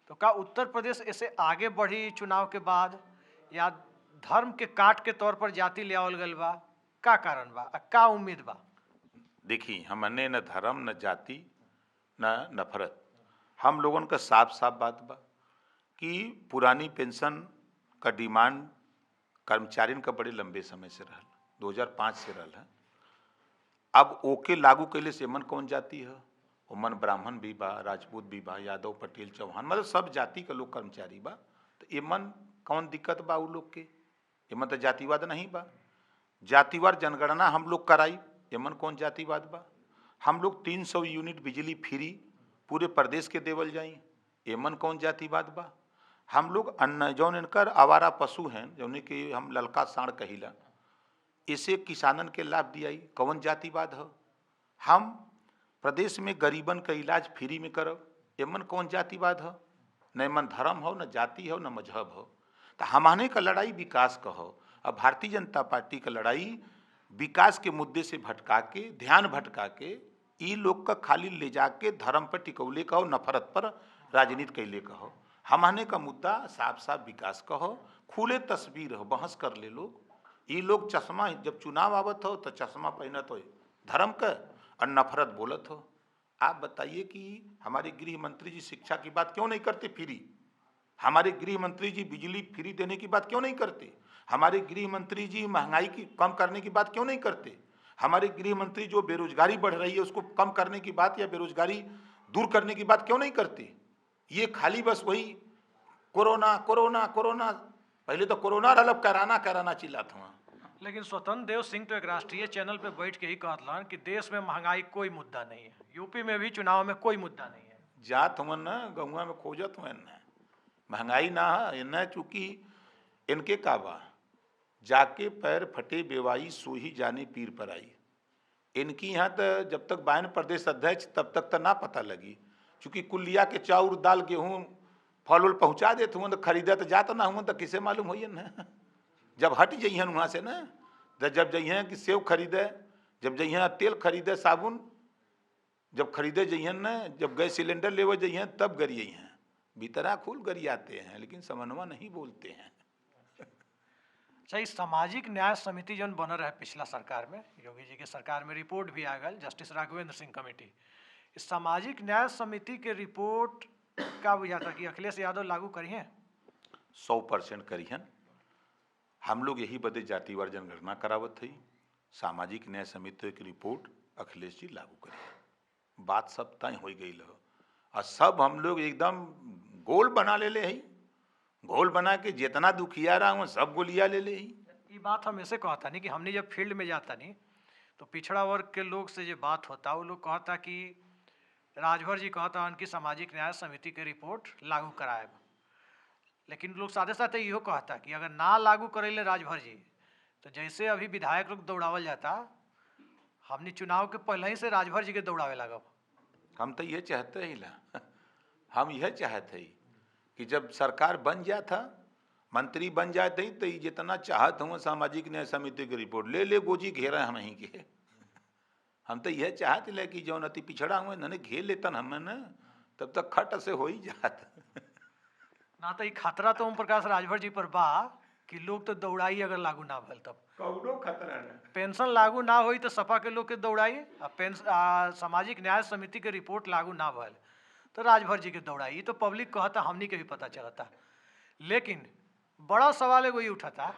तो का उत्तर प्रदेश ऐसे आगे बढ़ी चुनाव के बाद, या धर्म के काट के तौर पर जाति ले आवल गल बा? का कारण बा, का उम्मीद बा? देखिए, हमने न धर्म न जाति न नफरत, हम लोगों का साफ साफ बात बा कि पुरानी पेंशन का डिमांड कर्मचारियों का बड़े लंबे समय से रहल, 2005 से रहल है। अब ओके लागू कैले से मन कौन जाति है? उमन ब्राह्मण भी बा, राजपूत भी बा, यादव, पटेल, चौहान, मतलब सब जाति का लोग कर्मचारी बा। तो एमन कौन दिक्कत बा उ लोग के? एमन तो जातिवाद नहीं बा, जातिवाद जनगणना हम लोग कराई, एमन कौन जातिवाद बा? हम लोग 300 यूनिट बिजली फ्री पूरे प्रदेश के देवल जाई, एमन कौन जातिवाद बा। हम लोग अन्न जौन इनकर आवारा पशु हैं जौन कि हम ललका साढ़ कहिला, इसे किसानन के लाभ दियाई, कौन जातिवाद हो। हम प्रदेश में गरीबन का इलाज फ्री में करब, एमन कौन जातिवाद हो। न मन धर्म हो, न जाति हो, न मजहब हो। तो हमने का लड़ाई विकास का हो। अब भारतीय जनता पार्टी का लड़ाई विकास के मुद्दे से भटका के, ध्यान भटका के ई लोग का खाली ले जाके धर्म पर टिकौले का हो, नफरत पर राजनीति कैले का हो। हमने का मुद्दा साफ साफ विकास का हो, खुले तस्वीर हो, बहस कर ले लोग। ये लोग चश्मा जब चुनाव आवत हो तो चश्मा पहनत हो धर्म का और नफरत बोलत हो। आप बताइए कि हमारे गृह मंत्री जी शिक्षा की बात क्यों नहीं करते फ्री, हमारे गृह मंत्री जी बिजली फ्री देने की बात क्यों नहीं करते, हमारे गृह मंत्री जी महंगाई की कम करने की बात क्यों नहीं करते, हमारे गृह मंत्री जो बेरोजगारी बढ़ रही है उसको कम करने की बात या बेरोजगारी दूर करने की बात क्यों नहीं करते। ये खाली बस वही कोरोना कोरोना कोरोना, पहले तो कोरोना रलब कराना कराना चिल्लात हुआ। लेकिन स्वतंत्र देव सिंह तो एक राष्ट्रीय चैनल पे बैठ के ही कहलन कि देश में महंगाई कोई मुद्दा नहीं है, यूपी में भी चुनाव में कोई मुद्दा नहीं है। जात हुआ न गहुआ में खोजत हुआ न महंगाई ना है न, चूंकि इनके काबा जाके पैर फटे बेवाई सोही जाने पीर पर आई। इनकी यहाँ तो जब तक बायन प्रदेश अध्यक्ष तब तक तो ना पता लगी, चूंकि कुलिया के चाउर दाल गेहूँ फल उल पहुँचा देते हुए तो खरीदा तो जाता ना हुआ तो किसे मालूम हो न। जब हट जइहन वहाँ से न, तो जब जइहें कि सेव खरीदे, जब जइहें तेल खरीदे साबुन, जब खरीदे जइहन न, जब गैस सिलेंडर लेवे जइहें तब गरिए हैं। भीतरा खूल गरियाते हैं लेकिन समन्वय नहीं बोलते हैं। अच्छा, इस सामाजिक न्याय समिति जौन बनल रहे पिछला सरकार में, योगी जी के सरकार में रिपोर्ट भी आ गई जस्टिस राघवेंद्र सिंह कमेटी। इस सामाजिक न्याय समिति के रिपोर्ट का बुझा था कि अखिलेश यादव लागू करिए 100% करिहन। हम लोग यही बदे जातिवार जनगणना करावत थी, सामाजिक न्याय समिति की रिपोर्ट अखिलेश जी लागू करिए। बात सब तय हो गई लो और सब हम लोग एकदम गोल बना ले ले ही, गोल बना के जितना दुखिया रहा हूँ सब गोलिया ले ले ही। ये बात हम ऐसे कहता नहीं कि हमने जब फील्ड में जाता नहीं तो पिछड़ा वर्ग के लोग से जो बात होता वो लोग कहता कि राजभर जी कहता उनकी सामाजिक न्याय समिति के रिपोर्ट लागू कराए, लेकिन लोग साथ साथ इहो कहता कि अगर ना लागू करेले राजभर जी तो जैसे अभी विधायक लोग दौड़ावल जाता, हमने चुनाव के पहले ही से राजभर जी के दौड़ावे लागब। हम तो ये चाहते ही ला हम यह चाहते ही कि जब सरकार बन जाता, मंत्री बन जाते ही तो जितना चाहत हूँ सामाजिक न्याय समिति की रिपोर्ट ले ले गोजी घेरा हम ही के। हम तो यह चाहते ले कि जौन अति पिछड़ा हुए न घेर लेतन हमें न, तब तक खट से हो ही जात। ना तो ये खतरा तो ओम प्रकाश राजभर जी पर बा कि लोग तो दौड़ाई अगर लागू ना भल तब कौनो खतरा न। पेंशन लागू ना होई तो सपा के लोग के दौड़ाई, सामाजिक न्याय समिति के रिपोर्ट लागू ना भल तो राजभर जी के दौड़ाई। तो पब्लिक कहता, हमनी के भी पता चलता। लेकिन बड़ा सवाल एगो ये उठाता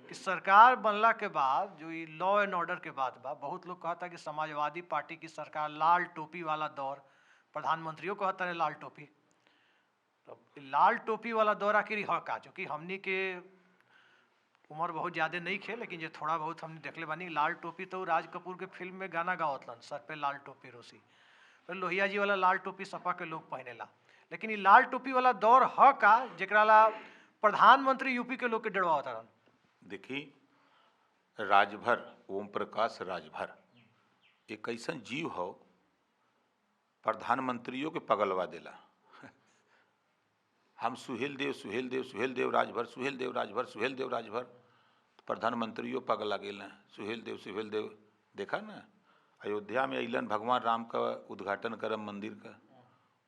कि सरकार बनला के बाद जो ये लॉ एंड ऑर्डर के बात बा, बहुत लोग कहता कि समाजवादी पार्टी की सरकार लाल टोपी वाला दौर, प्रधानमंत्रियों कहता है लाल टोपी, तो लाल टोपी वाला दौर आखिर ह का, चूँकि हमनी के उम्र बहुत ज़्यादा नहीं खे लेकिन जो थोड़ा बहुत हमने देखले बानी लाल टोपी तो राज कपूर के फिल्म में गाना गावतलन सर पे लाल टोपी रोसी, तो लोहिया जी वाला लाल टोपी सपा के लोग पहनेला। लेकिन ये लाल टोपी वाला दौर ह का जेकरा ला प्रधानमंत्री यूपी के लोग के डरवावता रहन। देखी राजभर ओम प्रकाश राजभर एक ऐसा जीव हो प्रधानमंत्रियों के पगलवा देला। हम सुहेल देव राजभर सुहेल देव राजभर, प्रधानमंत्रियों पगला गेल सुहेल देव। देखा ना अयोध्या में अलन भगवान राम का उद्घाटन करम मंदिर का,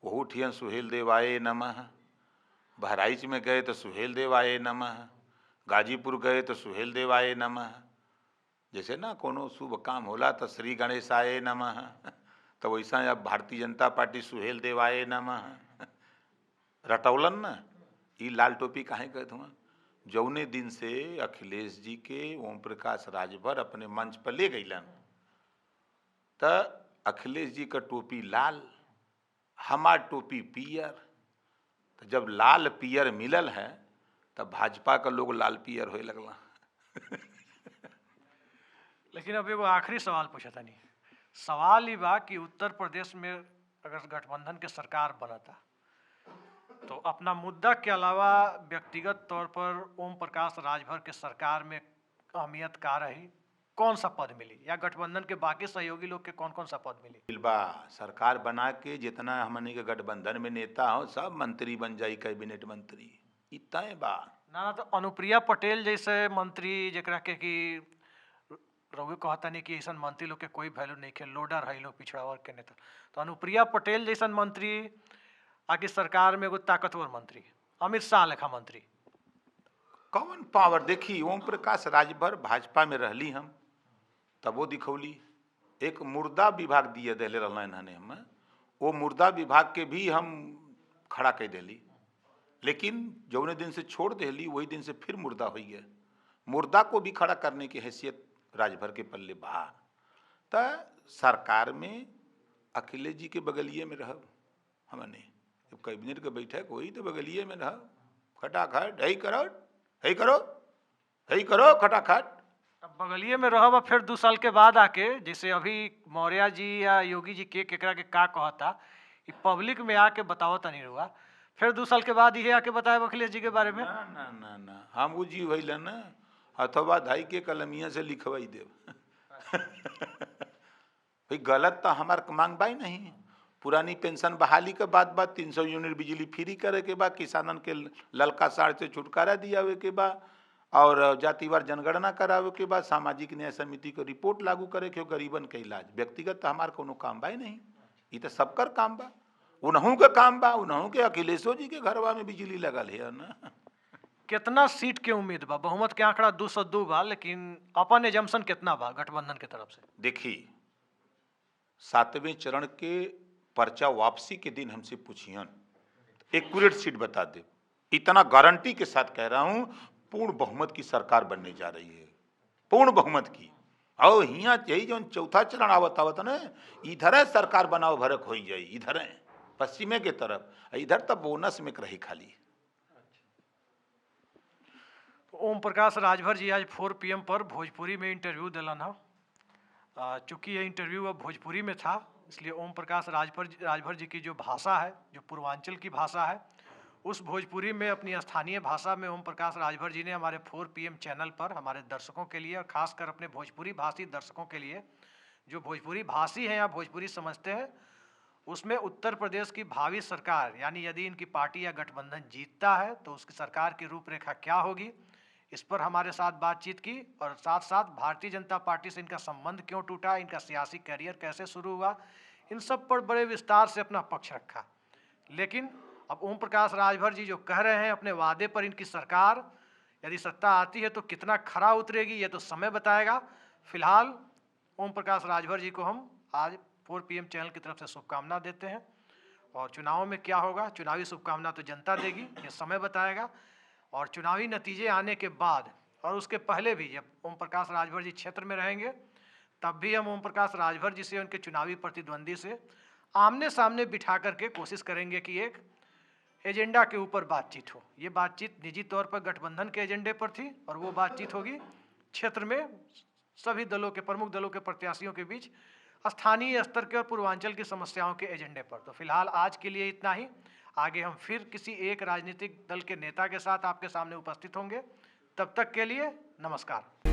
वहू ठियन सुहेल देव आए नमः। बहराइच में गए तो सुहेल देव आए नमः, गाजीपुर गए तो सुहेल देव आए नमः। जैसे ना कोनो शुभ काम होला तो श्री गणेश आए नमः, तो वैसा अब भारतीय जनता पार्टी सुहेल देव आए नमः रटौलन न। ये लाल टोपी काहे कहते हुआ, जौने दिन से अखिलेश जी के ओम प्रकाश राजभर अपने मंच पर ले गईलन तो अखिलेश जी का टोपी लाल, हमार टोपी पियर। तो जब लाल पियर मिलल है तब भाजपा का लोग लाल पियर होए लगला। लेकिन अब एगो आखिरी सवाल पूछा था नहीं, सवाल ही बा कि उत्तर प्रदेश में अगर गठबंधन के सरकार बनता तो अपना मुद्दा के अलावा व्यक्तिगत तौर पर ओम प्रकाश राजभर के सरकार में अहमियत का रही, कौन सा पद मिली, या गठबंधन के बाकी सहयोगी लोग के कौन कौन सा पद मिली? बा सरकार बना के जितना हमने के गठबंधन में नेता हो सब मंत्री बन जाई, कैबिनेट मंत्री इतना बा। ना तो अनुप्रिया पटेल जैसे मंत्री जरा के कि रघु कहता नहीं कि ऐसा मंत्री लोग के कोई वैल्यू नहीं के, लोडर है लोग पिछड़ा वर्ग के नेता, तो अनुप्रिया पटेल जैसा मंत्री आगे सरकार में एगो ताकतवर मंत्री, अमित शाह लेखा मंत्री, कौन पावर देखी। ओम प्रकाश राजभर भाजपा में रहली हम तब वो दिखौली एक मुर्दा विभाग दिए दिले रहन हने हम, वो मुर्दा विभाग के भी हम खड़ा कर दिली, लेकिन जौने दिन से छोड़ दिली वही दिन से फिर मुर्दा हो गया। मुर्दा को भी खड़ा करने की हैसियत राजभर के पल्ले बहा। तो सरकार में अखिलेश जी के बगलिए में रह हमने, जब कैबिनेट के बैठक वही तो बगलिए में रह, खटाखट है करो है करो है करो खटाखट। अब बगलिए में रह फिर 2 साल के बाद आके, जैसे अभी मौर्य जी या योगी जी के केकरा के का कहता कि पब्लिक में आके बतावता नहीं हुआ, फिर 2 साल के बाद ये आके बताए अखिलेश जी के बारे में। ना ना ना ना हम वो जी भैल ना अथवा धाई के कलमिया से लिखवाई देव भाई गलत तो हमार मांग बाई नहीं। पुरानी पेंशन बहाली के बाद 300 यूनिट बिजली फ्री करे के बाद, किसानन के ललका साड़ से छुटकारा दियावे के बाद, और जातिवार जनगणना करावे के बाद, सामाजिक न्याय समिति को रिपोर्ट लागू करे के गरीबन के इलाज। व्यक्तिगत हमार कोनो काम बा नहीं, ये तो सबकर काम बा, उन्हों के काम बा, उन्हों के अखिलेशो जी के घरवा में बिजली लगल है ना। कितना सीट के उम्मीद बा? बहुमत के आंकड़ा 202 बा, लेकिन अपन एजम्पशन कितना बा गठबंधन के तरफ से? देखी 7वें चरण के पर्चा वापसी के दिन हमसे पूछियन, एक्यूरेट सीट बता दे, इतना गारंटी के साथ कह रहा हूं पूर्ण बहुमत की सरकार बनने जा रही है, पूर्ण बहुमत की। और यहाँ यही जो चौथा चरण आवत ना, इधर है सरकार बनाओ भरक हो जाए, इधर है पश्चिमे के तरफ, इधर तब बोनस में रही खाली। ओम प्रकाश राजभर जी आज 4 PM पर भोजपुरी में इंटरव्यू दिलन है। चूँकि ये इंटरव्यू अब भोजपुरी में था, इसलिए ओम प्रकाश राजभर जी की जो भाषा है, जो पूर्वांचल की भाषा है, उस भोजपुरी में अपनी स्थानीय भाषा में ओम प्रकाश राजभर जी ने हमारे 4 PM चैनल पर हमारे दर्शकों के लिए, और ख़ासकर अपने भोजपुरी भाषी दर्शकों के लिए जो भोजपुरी भाषी हैं या भोजपुरी समझते हैं, उसमें उत्तर प्रदेश की भावी सरकार, यानी यदि इनकी पार्टी या गठबंधन जीतता है तो उसकी सरकार की रूपरेखा क्या होगी, इस पर हमारे साथ बातचीत की, और साथ साथ भारतीय जनता पार्टी से इनका संबंध क्यों टूटा, इनका सियासी करियर कैसे शुरू हुआ, इन सब पर बड़े विस्तार से अपना पक्ष रखा। लेकिन अब ओम प्रकाश राजभर जी जो कह रहे हैं अपने वादे पर, इनकी सरकार यदि सत्ता आती है तो कितना खरा उतरेगी ये तो समय बताएगा। फिलहाल ओम प्रकाश राजभर जी को हम आज 4 PM चैनल की तरफ से शुभकामना देते हैं, और चुनाव में क्या होगा, चुनावी शुभकामना तो जनता देगी, ये समय बताएगा। और चुनावी नतीजे आने के बाद और उसके पहले भी जब ओम प्रकाश राजभर जी क्षेत्र में रहेंगे, तब भी हम ओम प्रकाश राजभर जी से, उनके चुनावी प्रतिद्वंदी से आमने सामने बिठा करके कोशिश करेंगे कि एक एजेंडा के ऊपर बातचीत हो। ये बातचीत निजी तौर पर गठबंधन के एजेंडे पर थी, और वो बातचीत होगी क्षेत्र में सभी दलों के, प्रमुख दलों के प्रत्याशियों के बीच स्थानीय स्तर के और पूर्वांचल की समस्याओं के एजेंडे पर। तो फिलहाल आज के लिए इतना ही। आगे हम फिर किसी एक राजनीतिक दल के नेता के साथ आपके सामने उपस्थित होंगे। तब तक के लिए नमस्कार।